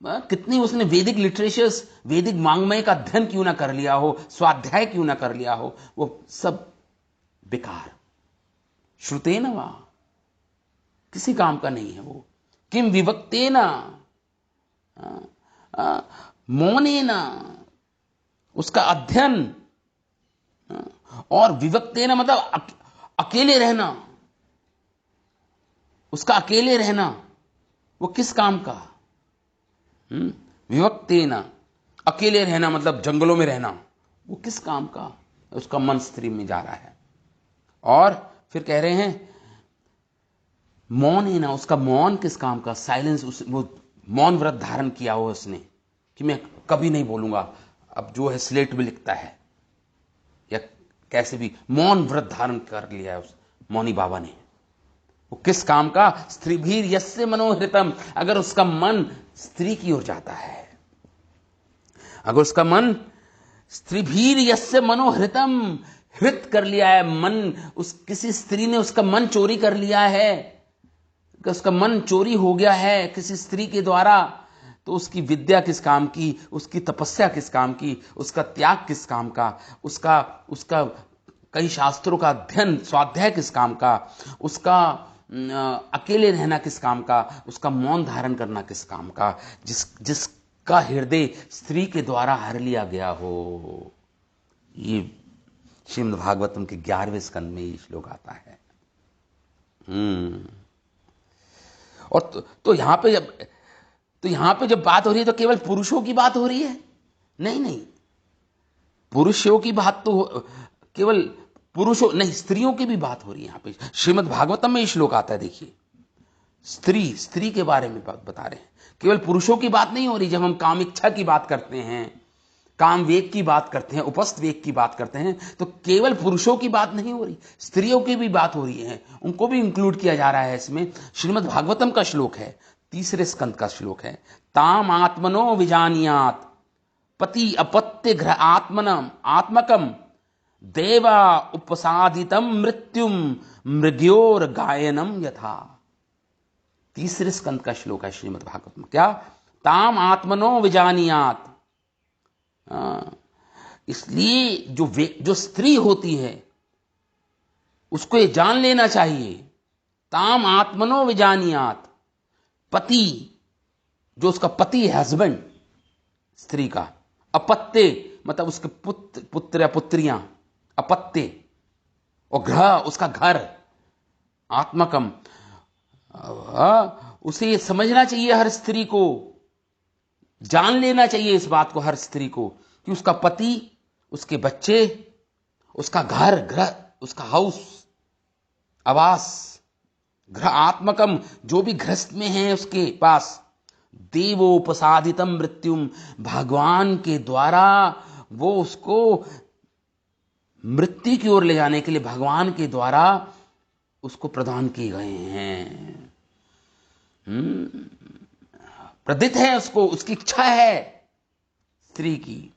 कितनी उसने वैदिक लिटरेचर्स, वैदिक वांग्मय का अध्ययन क्यों ना कर लिया हो, स्वाध्याय क्यों ना कर लिया हो, वो सब बेकार। श्रुतेन वा, किसी काम का नहीं है वो। किम विभक्तेन मौनेन, उसका अध्ययन, और विभक्तेन मतलब अकेले रहना, उसका अकेले रहना, वो किस काम का, विभक्तेन, अकेले रहना मतलब जंगलों में रहना, वो किस काम का, उसका मन स्त्री में जा रहा है। और फिर कह रहे हैं मौन है ना, उसका मौन किस काम का, साइलेंस, वो मौन व्रत धारण किया हो उसने कि मैं कभी नहीं बोलूंगा, अब जो है स्लेट में लिखता है या कैसे भी मौन व्रत धारण कर लिया है उस मौनी बाबा ने। वो किस काम का, स्त्रीभीर यस्य मनोहृतम, अगर उसका मन स्त्री की ओर जाता है, अगर उसका मन स्त्रीभीर यस्य मनोहृतम, हृत कर लिया है मन, उस किसी स्त्री ने उसका मन चोरी कर लिया है, कि उसका मन चोरी हो गया है किसी स्त्री के द्वारा, तो उसकी विद्या किस काम की, उसकी तपस्या किस काम की, उसका त्याग किस काम का, उसका कई शास्त्रों का अध्ययन, स्वाध्याय किस काम का, उसका अकेले रहना किस काम का, उसका मौन धारण करना किस काम का, जिसका हृदय स्त्री के द्वारा हर लिया गया हो। ये श्रीमद् भागवतम के 11वें स्कंद में ये श्लोक आता है। और तो यहां पे जब बात हो रही है तो केवल पुरुषों की बात हो रही है? नहीं, पुरुषों की बात तो केवल पुरुषों नहीं, स्त्रियों की भी बात हो रही है यहां पे। श्रीमद् भागवतम में ये श्लोक आता है, देखिए, स्त्री के बारे में बता रहे हैं, केवल पुरुषों की बात नहीं हो रही। जब हम काम इच्छा की बात करते हैं, काम वेग की बात करते हैं, उपस्थ वेग की बात करते हैं, तो केवल पुरुषों की बात नहीं हो रही, स्त्रियों की भी बात हो रही है, उनको भी इंक्लूड किया जा रहा है इसमें। श्रीमद् भागवतम का श्लोक है, तीसरे स्कंद का श्लोक है। ताम आत्मनो विजानियात पति अपत्य घ्र आत्मनम आत्मकम देवा उपसादितम मृत्युम मृग्योर गायनम यथा। तीसरे स्कंद का श्लोक है श्रीमद् भागवत में। क्या? ताम आत्मनो विजानियात। इसलिए जो स्त्री होती है उसको ये जान लेना चाहिए, ताम आत्मनो विजानियात, पति, जो उसका पति है, हस्बैंड स्त्री का, अपत्य मतलब उसके पुत्र या पुत्रियां, अपत्य, और ग्रह उसका घर, आत्मकम, उसे समझना चाहिए, हर स्त्री को जान लेना चाहिए इस बात को, हर स्त्री को, कि उसका पति, उसके बच्चे, उसका घर, ग्रह, उसका हाउस, आवास, ग्रह आत्मकम, जो भी गृहस्थ में है उसके पास, देवोपसादितम मृत्युम, भगवान के द्वारा वो उसको मृत्यु की ओर ले जाने के लिए भगवान के द्वारा उसको प्रदान किए गए हैं। प्रदित है उसको, उसकी इच्छा है स्त्री की,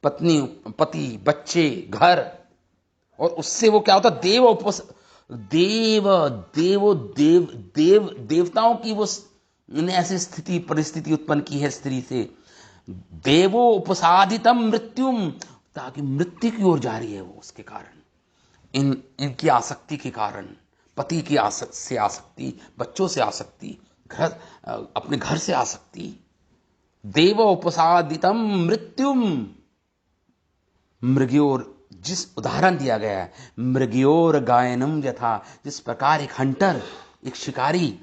पत्नी, पति, बच्चे, घर, और उससे वो क्या होता, देवताओं की वो ने ऐसी स्थिति परिस्थिति उत्पन्न की है स्त्री से, देवो उपसादितम मृत्युम, ताकि मृत्यु की ओर जा रही है वो, उसके कारण, इनकी आसक्ति के कारण, पति की से आसक्ति, बच्चों से आसक्ति, घर, अपने घर से आसक्ति, देव उपसादितम मृत्युम मृग्योर, जिस उदाहरण दिया गया है, मृग्योर गायनम यथा, जिस प्रकार एक हंटर, एक शिकारी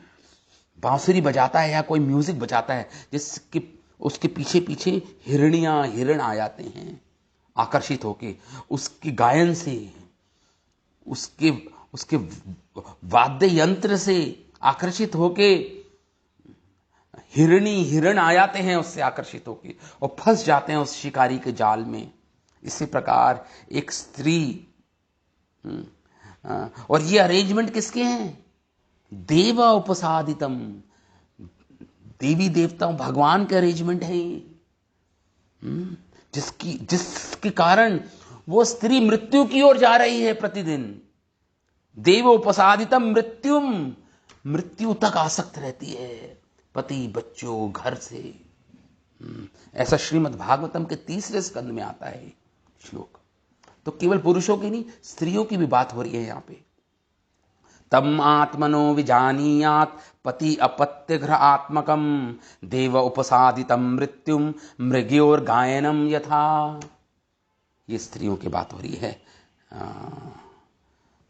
बांसुरी बजाता है या कोई म्यूजिक बजाता है, जिसके उसके पीछे पीछे हिरण आ जाते हैं आकर्षित होके उसके गायन से, उसके वाद्य यंत्र से आकर्षित होके हिरण आ जाते हैं, उससे आकर्षित होके, और फंस जाते हैं उस शिकारी के जाल में। इसी प्रकार एक स्त्री, और ये अरेंजमेंट किसके हैं? देव उपसादितम, देवी देवताओं भगवान के अरेंजमेंट है, जिसके कारण वो स्त्री मृत्यु की ओर जा रही है प्रतिदिन। देव उपसादितम मृत्युम, मृत्यु तक आसक्त रहती है, पति, बच्चों, घर से। ऐसा श्रीमद् भागवतम के तीसरे स्कंद में आता है श्लोक। तो केवल पुरुषों की नहीं, स्त्रियों की भी बात हो रही है यहां पे। तम आत्मनो विजानीयात पति अपत्य घ्र आत्मकम देव उपसादितम मृत्युम मृग्योर गायनम यथा। ये स्त्रियों की बात हो रही है।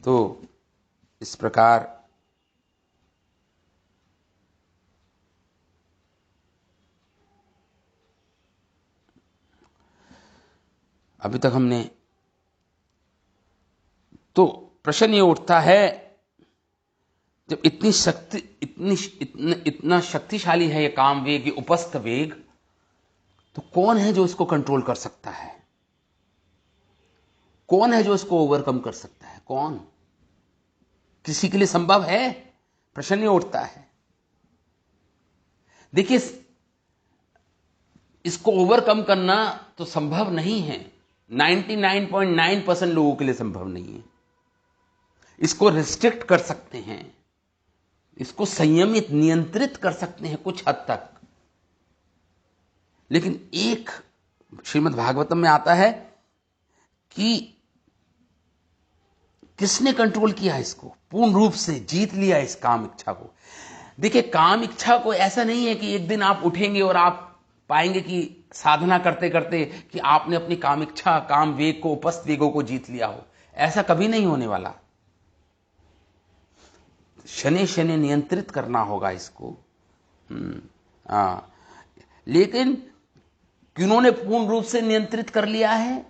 तो इस प्रकार अभी तक हमने, तो प्रश्न ये उठता है, जब इतनी शक्ति, इतना शक्तिशाली है ये काम वेग, ये उपस्थ वेग, तो कौन है जो इसको कंट्रोल कर सकता है? कौन है जो इसको ओवरकम कर सकता है? कौन? किसी के लिए संभव है? प्रश्न ये उठता है। देखिए, इसको ओवरकम करना तो संभव नहीं है, 99.9% लोगों के लिए संभव नहीं है। इसको रिस्ट्रिक्ट कर सकते हैं, इसको संयमित, नियंत्रित कर सकते हैं कुछ हद तक। लेकिन एक श्रीमद् भागवतम में आता है कि किसने कंट्रोल किया इसको, पूर्ण रूप से जीत लिया इस काम इच्छा को। देखिए, काम इच्छा को ऐसा नहीं है कि एक दिन आप उठेंगे और आप पाएंगे कि साधना करते करते कि आपने अपनी काम इच्छा, काम वेग को, उपस्थ वेगों को जीत लिया हो। ऐसा कभी नहीं होने वाला। शनि शनि नियंत्रित करना होगा इसको। लेकिन किन्होंने पूर्ण रूप से नियंत्रित कर लिया है?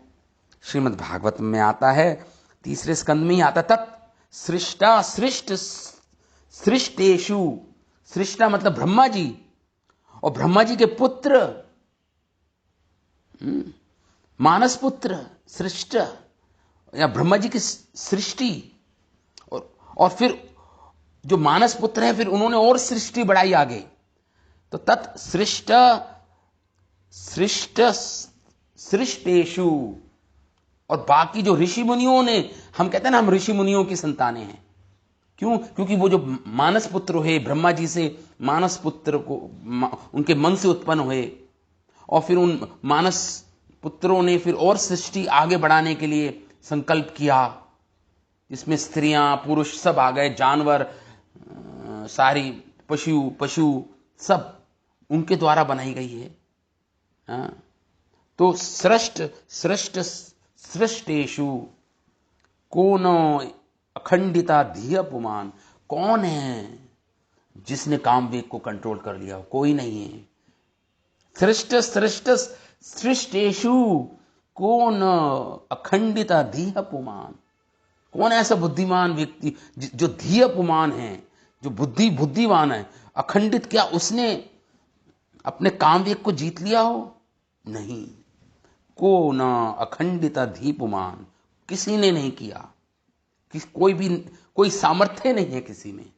श्रीमद् भागवत में आता है, तीसरे स्कंद में ही आता, तत् सृष्टा सृष्ट सृष्टेषु, सृष्टा मतलब ब्रह्मा जी, और ब्रह्मा जी के पुत्र मानस पुत्र सृष्ट, या ब्रह्मा जी की सृष्टि, और फिर जो मानस पुत्र है, फिर उन्होंने और सृष्टि बढ़ाई आगे, तो तत् सृष्ट सृष्ट सृष्टेषु। और बाकी जो ऋषि मुनियों ने, हम कहते हैं ना हम ऋषि मुनियों की संतानें हैं, क्यों? क्योंकि वो जो मानस पुत्र हुए, ब्रह्मा जी से मानस पुत्र को उनके मन से उत्पन्न हुए, और फिर उन मानस पुत्रों ने फिर और सृष्टि आगे बढ़ाने के लिए संकल्प किया, जिसमें स्त्रियां पुरुष सब आ गए, जानवर, सारी पशु सब उनके द्वारा बनाई गई है। हाँ? तो सृष्ट सृष्ट सृष्टेषु कौन अखंडिता धिय पुमान, कौन है जिसने कामवेग को कंट्रोल कर लिया? कोई नहीं है। सृष्ट सृष्ट सृष्टेषु कौन अखंडिता धिय पुमान, कौन ऐसा बुद्धिमान व्यक्ति जो धिय पुमान है, जो बुद्धिवान है, अखंडित? क्या उसने अपने कामवेग को जीत लिया हो? नहीं। को न अखंडिता धीपुमान, किसी ने नहीं किया, कोई सामर्थ्य नहीं है किसी में।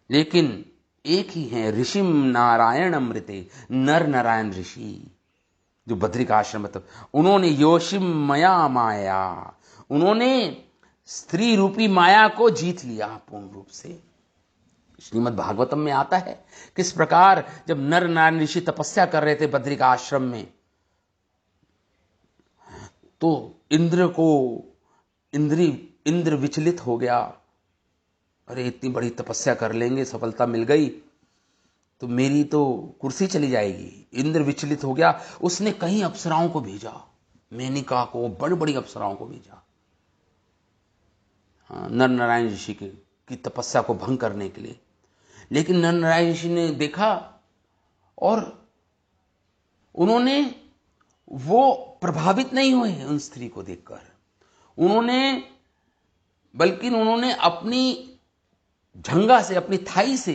लेकिन एक ही है, ऋषि नारायण अमृते, नर नारायण ऋषि, जो बद्रिकाश्रम, मतलब उन्होंने योशिम मया माया, उन्होंने स्त्री रूपी माया को जीत लिया पूर्ण रूप से। श्रीमद् भागवतम में आता है किस प्रकार जब नर नारायण ऋषि तपस्या कर रहे थे बद्रिकाश्रम में, तो इंद्र विचलित हो गया। अरे इतनी बड़ी तपस्या कर लेंगे, सफलता मिल गई तो मेरी तो कुर्सी चली जाएगी। इंद्र विचलित हो गया, उसने कई अप्सराओं को भेजा, मेनिका को, बड़ी बड़ी अप्सराओं को भेजा नर नारायण ऋषि की तपस्या को भंग करने के लिए। लेकिन नर नारायण ऋषि ने देखा और उन्होंने, वो प्रभावित नहीं हुए उन स्त्री को देखकर, बल्कि उन्होंने अपनी झंगा से, अपनी थाई से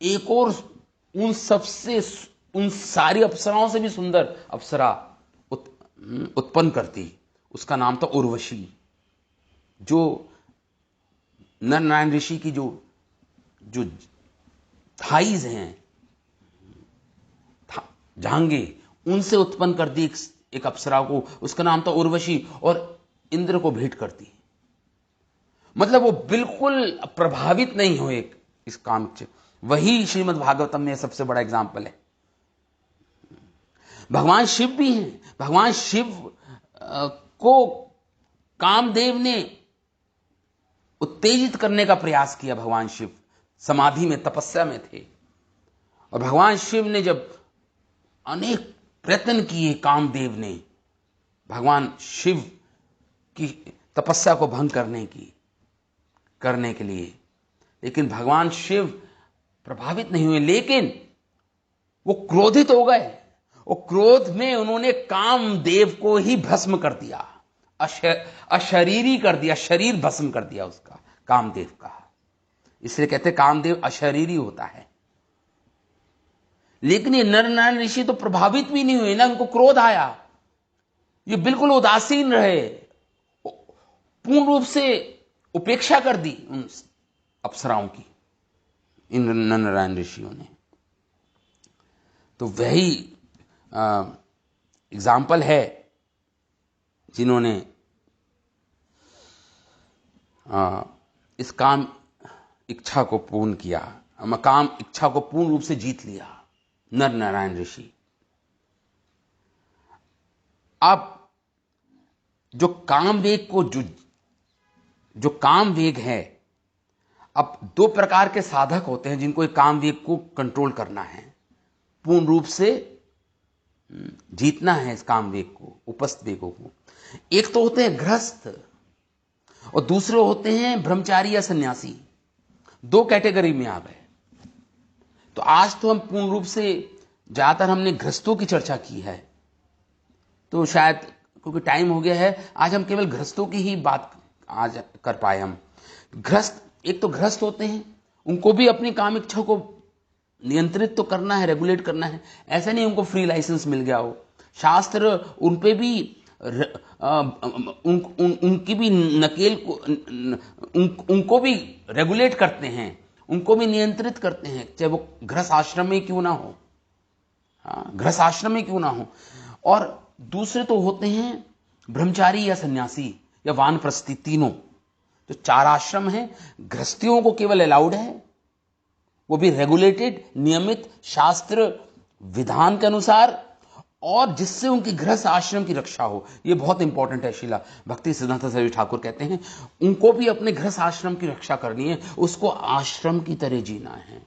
एक और उन सारी अप्सराओं से भी सुंदर अप्सरा उत्पन्न करती। उसका नाम था उर्वशी। जो नर नारायण ऋषि की जो थाईज हैं, झांगे, उनसे उत्पन्न कर दी एक अप्सरा को, उसका नाम था उर्वशी, और इंद्र को भेंट करती। मतलब वो बिल्कुल प्रभावित नहीं हुए इस काम से। वही श्रीमद् भागवतम में सबसे बड़ा एग्जाम्पल है। भगवान शिव भी हैं। भगवान शिव को कामदेव ने उत्तेजित करने का प्रयास किया। भगवान शिव समाधि में, तपस्या में थे, और भगवान शिव ने जब अनेक प्रयत्न किए, कामदेव ने भगवान शिव की तपस्या को भंग करने के लिए, लेकिन भगवान शिव प्रभावित नहीं हुए। लेकिन वो क्रोधित हो गए, और क्रोध में उन्होंने कामदेव को ही भस्म कर दिया, अशरीरी कर दिया, शरीर भस्म कर दिया उसका, कामदेव का। इसलिए कहते कामदेव अशरीरी होता है। लेकिन ये नर नारायण ऋषि तो प्रभावित भी नहीं हुए ना, उनको क्रोध आया, ये बिल्कुल उदासीन रहे, पूर्ण रूप से उपेक्षा कर दी उन अप्सराओं की, इन नर नारायण ऋषियों ने। तो वही एग्जाम्पल है जिन्होंने इस काम इच्छा को पूर्ण किया, काम इच्छा को पूर्ण रूप से जीत लिया, नर नारायण ऋषि। अब जो कामवेग को, जो कामवेग है, अब दो प्रकार के साधक होते हैं जिनको एक कामवेग को कंट्रोल करना है, पूर्ण रूप से जीतना है इस कामवेग को, उपस्थ वेगों को। एक तो होते हैं गृहस्थ, और दूसरे होते हैं ब्रह्मचारी या सन्यासी। दो कैटेगरी में आ गए। तो आज तो हम पूर्ण रूप से, ज्यादातर हमने गृहस्थों की चर्चा की है, तो शायद क्योंकि टाइम हो गया है, आज हम केवल गृहस्थों की ही बात आज कर पाए। हम गृहस्थ, एक तो गृहस्थ होते हैं, उनको भी अपनी काम इच्छा को नियंत्रित तो करना है, रेगुलेट करना है। ऐसा नहीं उनको फ्री लाइसेंस मिल गया हो। शास्त्र उन पे भी उनकी भी नकेल को उनको भी रेगुलेट करते हैं, उनको भी नियंत्रित करते हैं, चाहे वो गृहस्थ आश्रम में क्यों ना हो। गृहस्थ आश्रम में क्यों ना हो। और दूसरे तो होते हैं ब्रह्मचारी या सन्यासी या वानप्रस्थी, तीनों। तो 4 आश्रम हैं। गृहस्थियों को केवल अलाउड है, वो भी रेगुलेटेड, नियमित, शास्त्र विधान के अनुसार, और जिससे उनकी गृहस्थ आश्रम की रक्षा हो। ये बहुत इंपॉर्टेंट है। शिला भक्ति सिद्धांत सरस्वती ठाकुर कहते हैं उनको भी अपने गृहस्थ आश्रम की रक्षा करनी है, उसको आश्रम की तरह जीना है।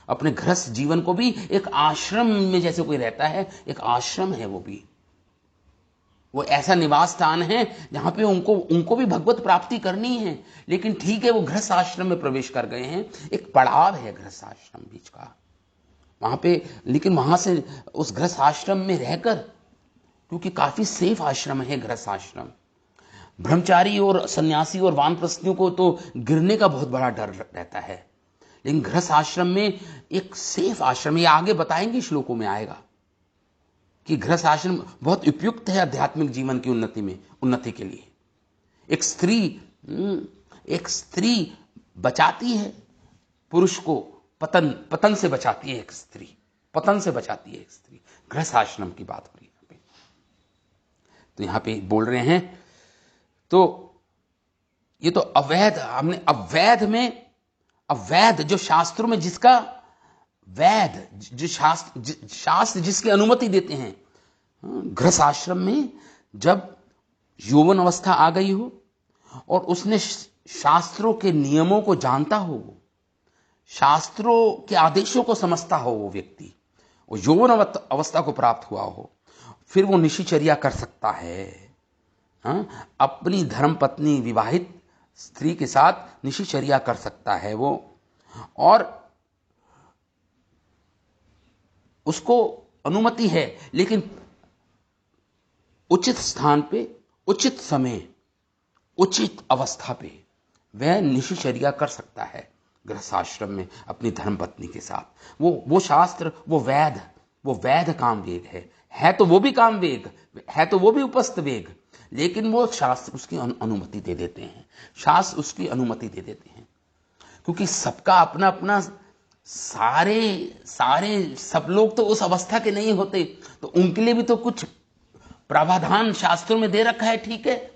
अपने गृहस्थ जीवन को भी एक आश्रम में जैसे कोई रहता है, एक आश्रम है वो भी। वो ऐसा निवास स्थान है जहां पे उनको भी भगवत प्राप्ति करनी है। लेकिन ठीक है, वो गृहस्थ आश्रम में प्रवेश कर गए हैं, एक पड़ाव है गृहस्थ आश्रम बीच का वहां पे। लेकिन वहां से उस गृहस्थ आश्रम में रहकर, क्योंकि काफी सेफ आश्रम है गृहस्थ आश्रम, ब्रह्मचारी और सन्यासी और वानप्रस्थियों को तो गिरने का बहुत बड़ा डर रहता है। लेकिन गृहस्थ आश्रम में एक सेफ आश्रम, ये आगे बताएंगे श्लोकों में आएगा कि गृहस्थ आश्रम बहुत उपयुक्त है आध्यात्मिक जीवन की उन्नति के लिए। एक स्त्री बचाती है पुरुष को, पतन से बचाती है एक स्त्री, पतन से बचाती है एक स्त्री। गृहस्थ आश्रम की बात हो रही है यहां पे। तो यहां पे बोल रहे हैं, तो ये तो अवैध, हमने अवैध जो शास्त्रों में जिसका वैध, जो शास्त्र जिसकी अनुमति देते हैं, गृहस्थ आश्रम में जब यौवन अवस्था आ गई हो और उसने शास्त्रों के नियमों को जानता हो, शास्त्रों के आदेशों को समझता हो, वो व्यक्ति वो यौवन अवस्था को प्राप्त हुआ हो, फिर वो निशिचर्या कर सकता है। अपनी धर्मपत्नी विवाहित स्त्री के साथ निशिचर्या कर सकता है वो, और उसको अनुमति है। लेकिन उचित स्थान पे, उचित समय, उचित अवस्था पे वह निशिचर्या कर सकता है गृहस्थ आश्रम में अपनी धर्मपत्नी के साथ। वो शास्त्र, वो वैध काम वेग है तो वो भी काम वेग है, तो वो भी उपस्थ वेग, लेकिन वो शास्त्र उसकी अनुमति दे देते हैं, शास्त्र उसकी अनुमति दे देते हैं। क्योंकि सबका अपना अपना, सब लोग तो उस अवस्था के नहीं होते, तो उनके लिए भी तो कुछ प्रावधान शास्त्रों में दे रखा है। ठीक है,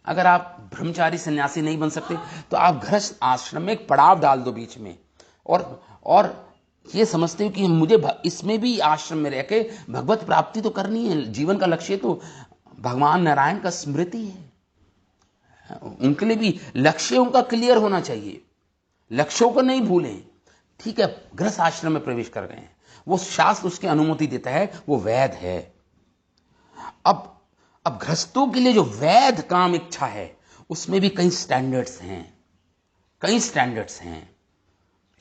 अगर आप ब्रह्मचारी सन्यासी नहीं बन सकते तो आप गृहस्थ आश्रम में एक पड़ाव डाल दो बीच में, और ये समझते हो कि मुझे इसमें भी आश्रम में रह के भगवत प्राप्ति तो करनी है। जीवन का लक्ष्य तो भगवान नारायण का स्मृति है। उनके लिए भी लक्ष्य उनका क्लियर होना चाहिए, लक्ष्यों को नहीं भूलें। ठीक है, गृहस्थ आश्रम में प्रवेश कर गए हैं, वो शास्त्र उसकी अनुमति देता है, वो वैध है। अब गृहस्थों के लिए जो वैध काम इच्छा है, उसमें भी कई स्टैंडर्ड्स हैं।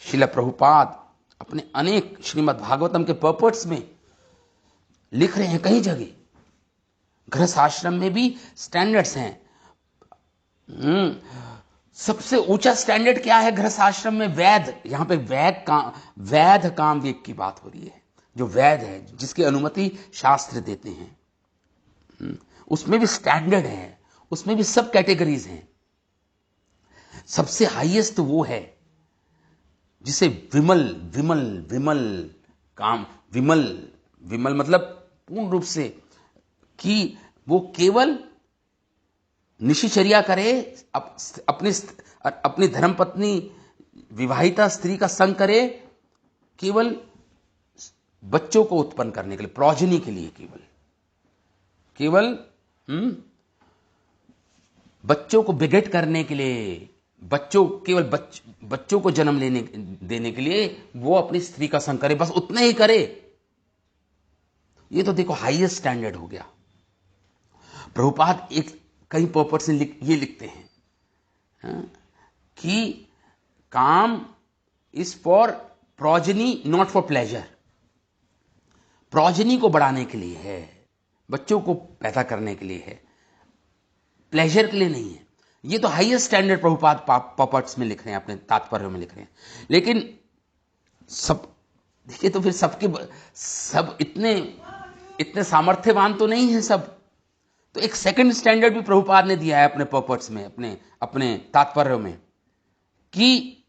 श्रील प्रभुपाद अपने अनेक श्रीमद् भागवतम के पर्पट्स में लिख रहे हैं, कई जगह गृहस्थ आश्रम में भी स्टैंडर्ड्स हैं। सबसे ऊंचा स्टैंडर्ड क्या है गृहस्थ आश्रम में? वैध। यहां पे वैध काम वेग की बात हो रही है, जो वैध है, जिसकी अनुमति शास्त्र देते हैं। उसमें भी स्टैंडर्ड है, उसमें भी सब कैटेगरीज हैं। सबसे हाईएस्ट वो है जिसे विमल काम, विमल मतलब पूर्ण रूप से कि वो केवल निशिचर्या करे, अपनी धर्मपत्नी विवाहिता स्त्री का संग करे, केवल बच्चों को उत्पन्न करने के लिए, प्रोजनी के लिए, केवल बच्चों को बेगेट करने के लिए, बच्चों को जन्म देने के लिए वो अपनी स्त्री का संग करे, बस उतना ही करे। ये तो देखो हाईएस्ट स्टैंडर्ड हो गया। प्रभुपाद कई पर्पट से ये लिखते हैं कि काम is for progeny, not for pleasure. Progeny को बढ़ाने के लिए है, बच्चों को पैदा करने के लिए है, प्लेजर के लिए नहीं है। ये तो हाईएस्ट स्टैंडर्ड प्रभुपाद पॉपर्ट्स में लिख रहे हैं, अपने तात्पर्य में लिख रहे हैं। लेकिन सब देखिए तो फिर सब इतने इतने सामर्थ्यवान तो नहीं है सब। तो एक सेकंड स्टैंडर्ड भी प्रभुपाद ने दिया है अपने पॉपर्ट्स में, अपने अपने तात्पर्य में, कि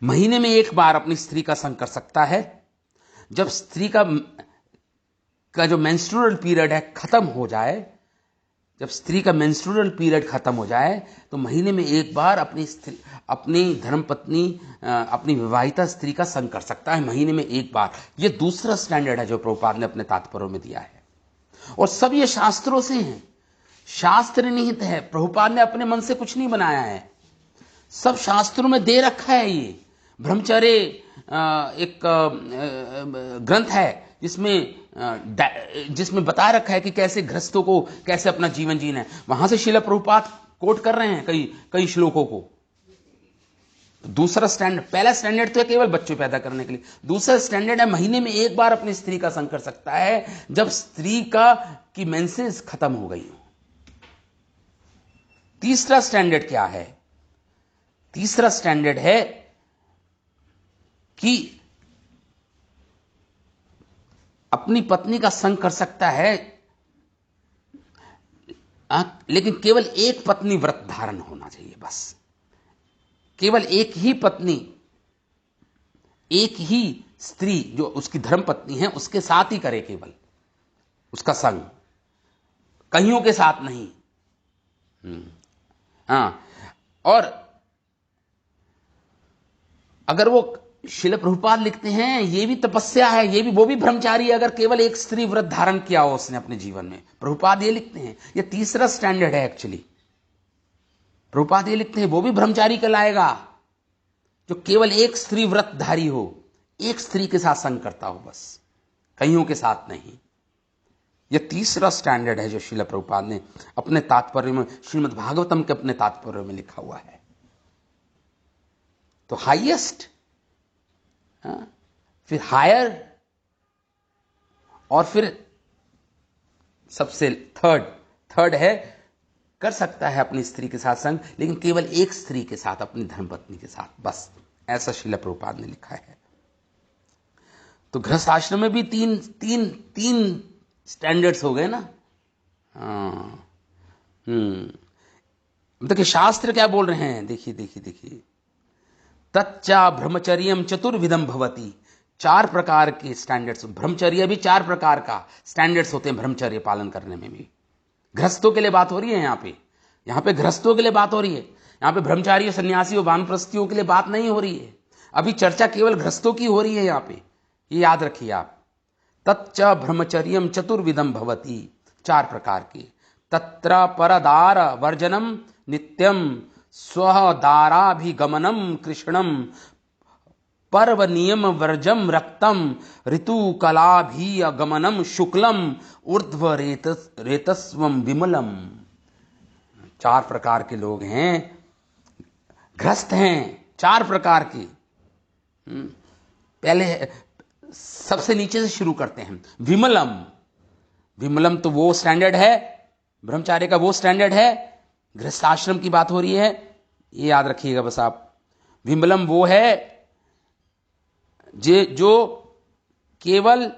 महीने में एक बार अपनी स्त्री का संग कर सकता है। जब स्त्री का जो मेंस्ट्रुअल पीरियड है खत्म हो जाए, जब स्त्री का मेंस्ट्रुअल पीरियड खत्म हो जाए, तो महीने में एक बार अपनी धर्मपत्नी, अपनी विवाहिता स्त्री का संग कर सकता है, महीने में एक बार। ये दूसरा स्टैंडर्ड है जो प्रभुपाद ने अपने तात्पर्यों में दिया है। और सब ये शास्त्रों से हैं, शास्त्र निहित है। प्रभुपाद ने अपने मन से कुछ नहीं बनाया है, सब शास्त्रों में दे रखा है। ये ब्रह्मचर्य एक ग्रंथ है जिसमें बता रखा है कि कैसे गृहस्थों को कैसे अपना जीवन जीना है। वहां से श्रील प्रभुपाद कोट कर रहे हैं कई श्लोकों को। दूसरा स्टैंडर्ड, पहला स्टैंडर्ड तो है केवल बच्चे पैदा करने के लिए, दूसरा स्टैंडर्ड है महीने में एक बार अपनी स्त्री का संग कर सकता है जब स्त्री की मेंसेस खत्म हो गई हो। तीसरा स्टैंडर्ड क्या है? तीसरा स्टैंडर्ड है कि अपनी पत्नी का संग कर सकता है, लेकिन केवल एक पत्नी व्रत धारण होना चाहिए, बस। केवल एक ही पत्नी, एक ही स्त्री जो उसकी धर्म पत्नी है उसके साथ ही करे केवल उसका संग, कईयों के साथ नहीं। और अगर वो श्रील प्रभुपाद लिखते हैं ये भी तपस्या है, ये भी, वो भी ब्रह्मचारी अगर केवल एक स्त्री व्रत धारण किया हो उसने अपने जीवन में, प्रभुपाद ये लिखते हैं। ये तीसरा स्टैंडर्ड है एक्चुअली। प्रभुपाद ये लिखते हैं वो भी ब्रह्मचारी कहलाएगा जो केवल एक स्त्री व्रतधारी हो, एक स्त्री के साथ संग करता हो, बस, कईयों के साथ नहीं। यह तीसरा स्टैंडर्ड है जो श्रील प्रभुपाद ने अपने तात्पर्य में, श्रीमद् भागवतम के अपने तात्पर्य में लिखा हुआ है। तो हाईएस्ट, फिर हायर, और फिर सबसे थर्ड है कर सकता है अपनी स्त्री के साथ संग, लेकिन केवल एक स्त्री के साथ, अपनी धर्मपत्नी के साथ, बस। ऐसा श्रील प्रभुपाद ने लिखा है। तो गृहस्थ आश्रम में भी तीन स्टैंडर्ड्स हो गए ना। देखिए शास्त्र क्या बोल रहे हैं, देखिए तच्चा ब्रह्मचर्यम चतुर्विधम भवति। 4 प्रकार के स्टैंडर्ड्स, ब्रह्मचर्य भी 4 प्रकार का स्टैंडर्ड्स होते हैं ब्रह्मचर्य पालन करने में भी। गृहस्थों के लिए बात हो रही है यहाँ पे गृहस्थों के लिए बात हो रही है। यहाँ पे ब्रह्मचारी, सन्यासी और वानप्रस्थियों के लिए बात नहीं हो रही है। अभी चर्चा केवल गृहस्थों की हो रही है यहाँ पे, ये याद रखिए आप। तच्च ब्रह्मचर्यम चतुर्विधम भवति, 4 प्रकार के। तत्र परदार वर्जनम नित्यम स्वदाराभिगमनम कृष्णम पर्व नियम वर्जम रक्तम ऋतु कलाभिगमनम शुक्लम ऊर्ध्व रेतस्वम विमलम। 4 प्रकार के लोग हैं, गृहस्थ हैं 4 प्रकार के। पहले सबसे नीचे से शुरू करते हैं। विमलम तो वो स्टैंडर्ड है, ब्रह्मचार्य का वो स्टैंडर्ड है। गृहस्थ आश्रम की बात हो रही है, ये याद रखिएगा बस आप। विमलम वो है जो केवल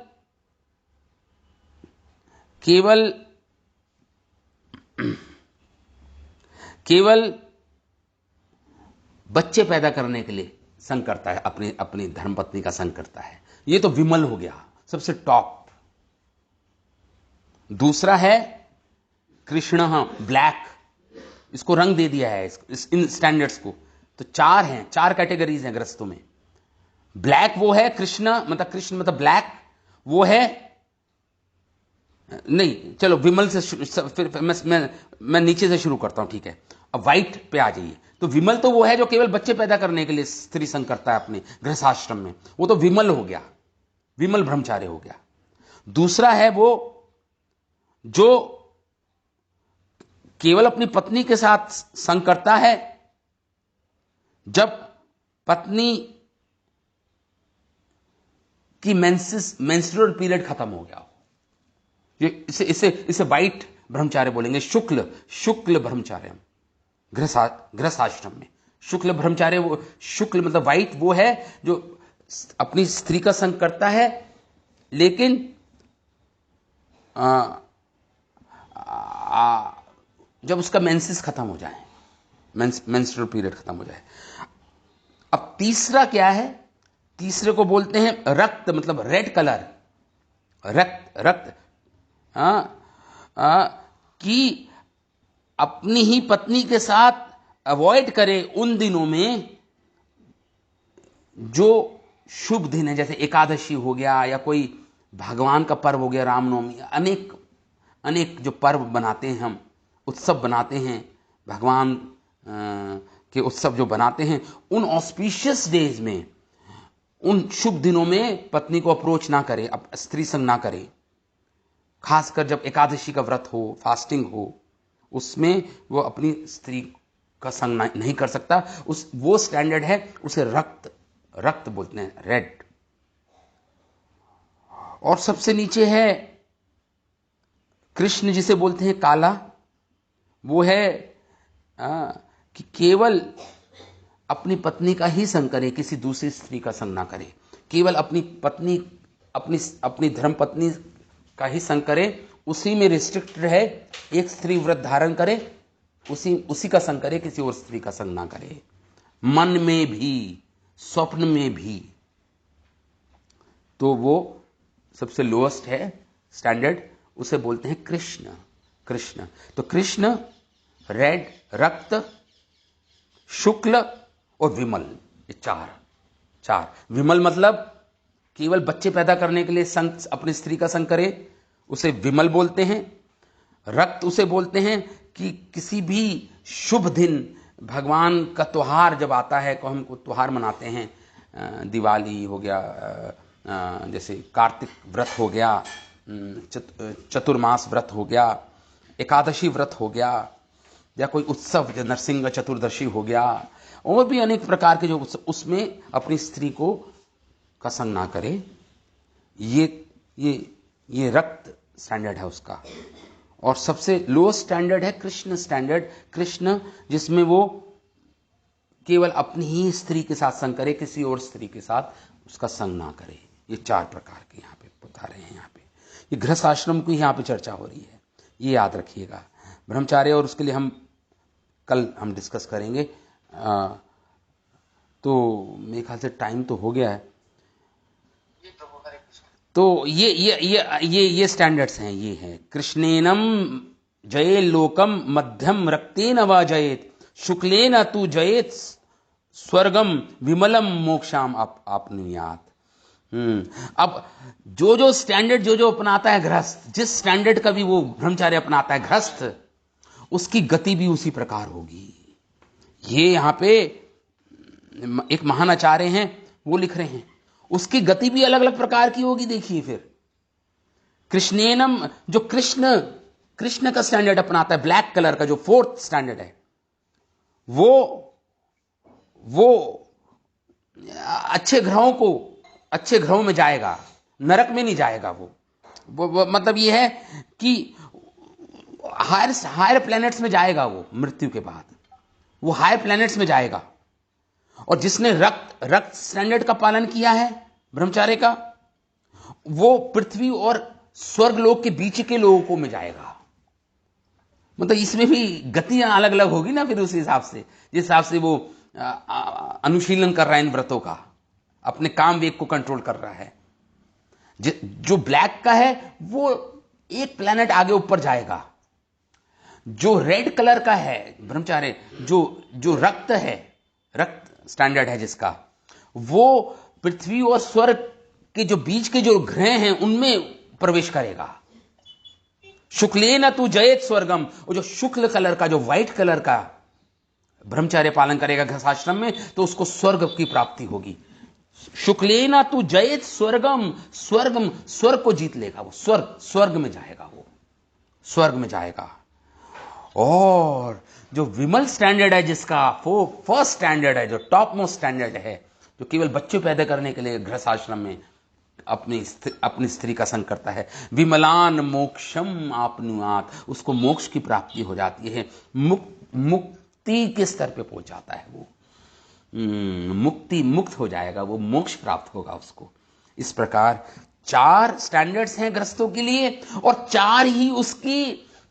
बच्चे पैदा करने के लिए संग करता है, अपनी धर्मपत्नी का संग करता है, ये तो विमल हो गया, सबसे टॉप। दूसरा है कृष्ण, ब्लैक, इसको रंग दे दिया है इन स्टैंडर्ड्स को। तो 4 हैं, 4 कैटेगरीज हैं गृहस्थों में। ब्लैक वो है कृष्ण मतलब ब्लैक, वो है नहीं, चलो विमल से फिर मैं नीचे से शुरू करता हूं, ठीक है। अब व्हाइट पे आ जाइए। तो विमल तो वो है जो केवल बच्चे पैदा करने के लिए स्त्री संग करता है अपने गृहस्थाश्रम में, वो तो विमल हो गया, विमल ब्रह्मचार्य हो गया। दूसरा है वो जो केवल अपनी पत्नी के साथ संग करता है जब पत्नी की मेंस्ट्रुअल पीरियड खत्म हो गया हो। ये इसे व्हाइट ब्रह्मचार्य बोलेंगे शुक्ल, शुक्ल ब्रह्मचार्य गृहस्थाश्रम में। शुक्ल ब्रह्मचार्य, वो शुक्ल मतलब व्हाइट, वो है जो अपनी स्त्री का संग करता है, लेकिन जब उसका मेंसेस खत्म हो जाए, मेंस्ट्रुअल पीरियड खत्म हो जाए। अब तीसरा क्या है? तीसरे को बोलते हैं रक्त, मतलब रेड कलर, रक्त, रक्त कि अपनी ही पत्नी के साथ अवॉइड करे उन दिनों में जो शुभ दिन है, जैसे एकादशी हो गया या कोई भगवान का पर्व हो गया, रामनवमी, अनेक अनेक जो पर्व बनाते हैं हम, उत्सव बनाते हैं, भगवान के उत्सव जो बनाते हैं, उन ऑस्पिशियस डेज में, उन शुभ दिनों में पत्नी को अप्रोच ना करे, अब स्त्री संग ना करे। खासकर जब एकादशी का व्रत हो, फास्टिंग हो, उसमें वो अपनी स्त्री का संग नहीं कर सकता। वो स्टैंडर्ड है, उसे रक्त, रक्त बोलते हैं, रेड। और सबसे नीचे है कृष्ण, जिसे बोलते हैं काला। वो है कि केवल अपनी पत्नी का ही संग करे, किसी दूसरी स्त्री का संग ना करे। केवल अपनी पत्नी, अपनी धर्म पत्नी का ही संग करे, उसी में रिस्ट्रिक्ट रहे। एक स्त्री व्रत धारण करे, उसी का संग करे, किसी और स्त्री का संग ना करे। मन में भी, स्वप्न में भी। तो वो सबसे लोएस्ट है स्टैंडर्ड, उसे बोलते हैं कृष्ण। कृष्ण, तो कृष्ण, रेड, रक्त, शुक्ल और विमल, ये चार। विमल मतलब केवल बच्चे पैदा करने के लिए संग, अपनी स्त्री का संग करे, उसे विमल बोलते हैं। रक्त उसे बोलते हैं कि किसी भी शुभ दिन, भगवान का त्योहार जब आता है, को हमको त्योहार मनाते हैं, दिवाली हो गया, जैसे कार्तिक व्रत हो गया, चतुर्मास व्रत हो गया, एकादशी व्रत हो गया, या कोई उत्सव, जो नरसिंह चतुर्दशी हो गया, और भी अनेक प्रकार के जो उत्सव, उसमें अपनी स्त्री को का संग ना करे। ये रक्त स्टैंडर्ड है उसका। और सबसे लोएस्ट स्टैंडर्ड है कृष्ण स्टैंडर्ड। कृष्ण, जिसमें वो केवल अपनी ही स्त्री के साथ संग करे, किसी और स्त्री के साथ उसका संग ना करे। ये 4 प्रकार के यहाँ पे बता रहे हैं। यहाँ पे ये गृहस्थ आश्रम की यहाँ पे चर्चा हो रही है, ये याद रखिएगा। ब्रह्मचार्य और उसके लिए कल हम डिस्कस करेंगे। तो मेरे ख्याल से टाइम तो हो गया है। तो ये स्टैंडर्ड्स हैं। ये है कृष्णेनम जये लोकम, मध्यम रक्तेन वा जयेत, शुक्लेन तु जयेत स्वर्गम, विमलम मोक्षाम आपनुयात। अब जो स्टैंडर्ड जो अपनाता है गृहस्थ, जिस स्टैंडर्ड का भी वो ब्रह्मचार्य अपनाता है गृहस्थ, उसकी गति भी उसी प्रकार होगी। ये यहां पे एक महान आचार्य हैं, वो लिख रहे हैं, उसकी गति भी अलग अलग प्रकार की होगी। देखिए फिर कृष्णेनम, जो कृष्ण का स्टैंडर्ड अपनाता है, ब्लैक कलर का जो 4th स्टैंडर्ड है, वो अच्छे ग्रहों में जाएगा, नरक में नहीं जाएगा। वो मतलब ये है कि हायर प्लैनेट्स में जाएगा। वो मृत्यु के बाद वो हायर प्लैनेट्स में जाएगा। और जिसने रक्त स्टैंडर्ड का पालन किया है ब्रह्मचार्य का, वो पृथ्वी और स्वर्ग लोक के बीच के लोगों में जाएगा। मतलब इसमें भी गतियां अलग अलग होगी ना फिर, उस हिसाब से, जिस हिसाब से वो अनुशीलन कर रहा है इन व्रतों का, अपने काम वेग को कंट्रोल कर रहा है। जो ब्लैक का है वो एक प्लैनेट आगे ऊपर जाएगा। जो रेड कलर का है ब्रह्मचार्य, जो रक्त है, रक्त स्टैंडर्ड है जिसका, वो पृथ्वी और स्वर्ग के जो बीच के जो ग्रह हैं उनमें प्रवेश करेगा। शुक्लेन तु जयेत स्वर्गम, और जो शुक्ल कलर का, जो व्हाइट कलर का ब्रह्मचार्य पालन करेगा गृहस्थाश्रम में, तो उसको स्वर्ग की प्राप्ति होगी। शुक्लेन तु जयेत स्वर्गम, स्वर्ग को जीत लेगा वो, स्वर्ग में जाएगा, वो स्वर्ग में जाएगा। और जो विमल स्टैंडर्ड है, जिसका फर्स्ट स्टैंडर्ड है, जो टॉप मोस्ट स्टैंडर्ड है, जो केवल बच्चे पैदा करने के लिए गृहस्थ आश्रम में अपनी स्त्री का संग करता है। विमलान मोक्षम आपनुआत, उसको मोक्ष की प्राप्ति हो जाती है, मुक्ति के स्तर पे पहुंच जाता है वो, मुक्त हो जाएगा, वो मोक्ष प्राप्त होगा उसको। इस प्रकार 4 स्टैंडर्ड्स हैं गृहस्थों के लिए, और 4 ही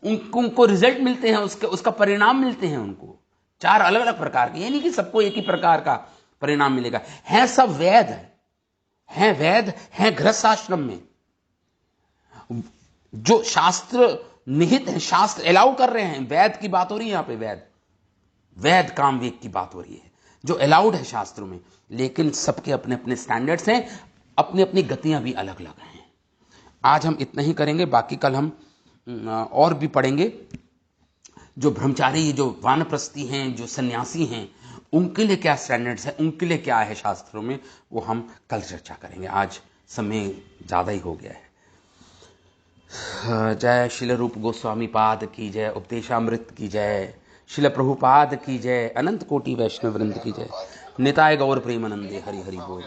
उनको रिजल्ट मिलते हैं, उसका परिणाम मिलते हैं उनको, 4 अलग अलग प्रकार के, यानी कि सबको एक ही प्रकार का परिणाम मिलेगा। है सब वेद हैं गृहस्थ आश्रम में, जो शास्त्र निहित है, शास्त्र अलाउ कर रहे हैं, वेद की बात हो रही है यहां पे, वेद काम वेद की बात हो रही है, जो अलाउड है शास्त्रों में, लेकिन सबके अपने अपने स्टैंडर्ड्स हैं, अपनी अपनी गतियां भी अलग अलग हैं। आज हम इतना ही करेंगे, बाकी कल हम और भी पढ़ेंगे। जो ब्रह्मचारी, जो वानप्रस्थी हैं, जो सन्यासी हैं, उनके लिए क्या स्टैंडर्ड्स है, उनके लिए क्या है शास्त्रों में, वो हम कल चर्चा करेंगे। आज समय ज्यादा ही हो गया है। जय श्रील रूप गोस्वामी पाद की जय, उपदेशामृत की जय, श्रील प्रभुपाद की जय, अनंत कोटि वैष्णव वृंद की जय, निताय गौर प्रेमानंदे, हरि हरि बोल।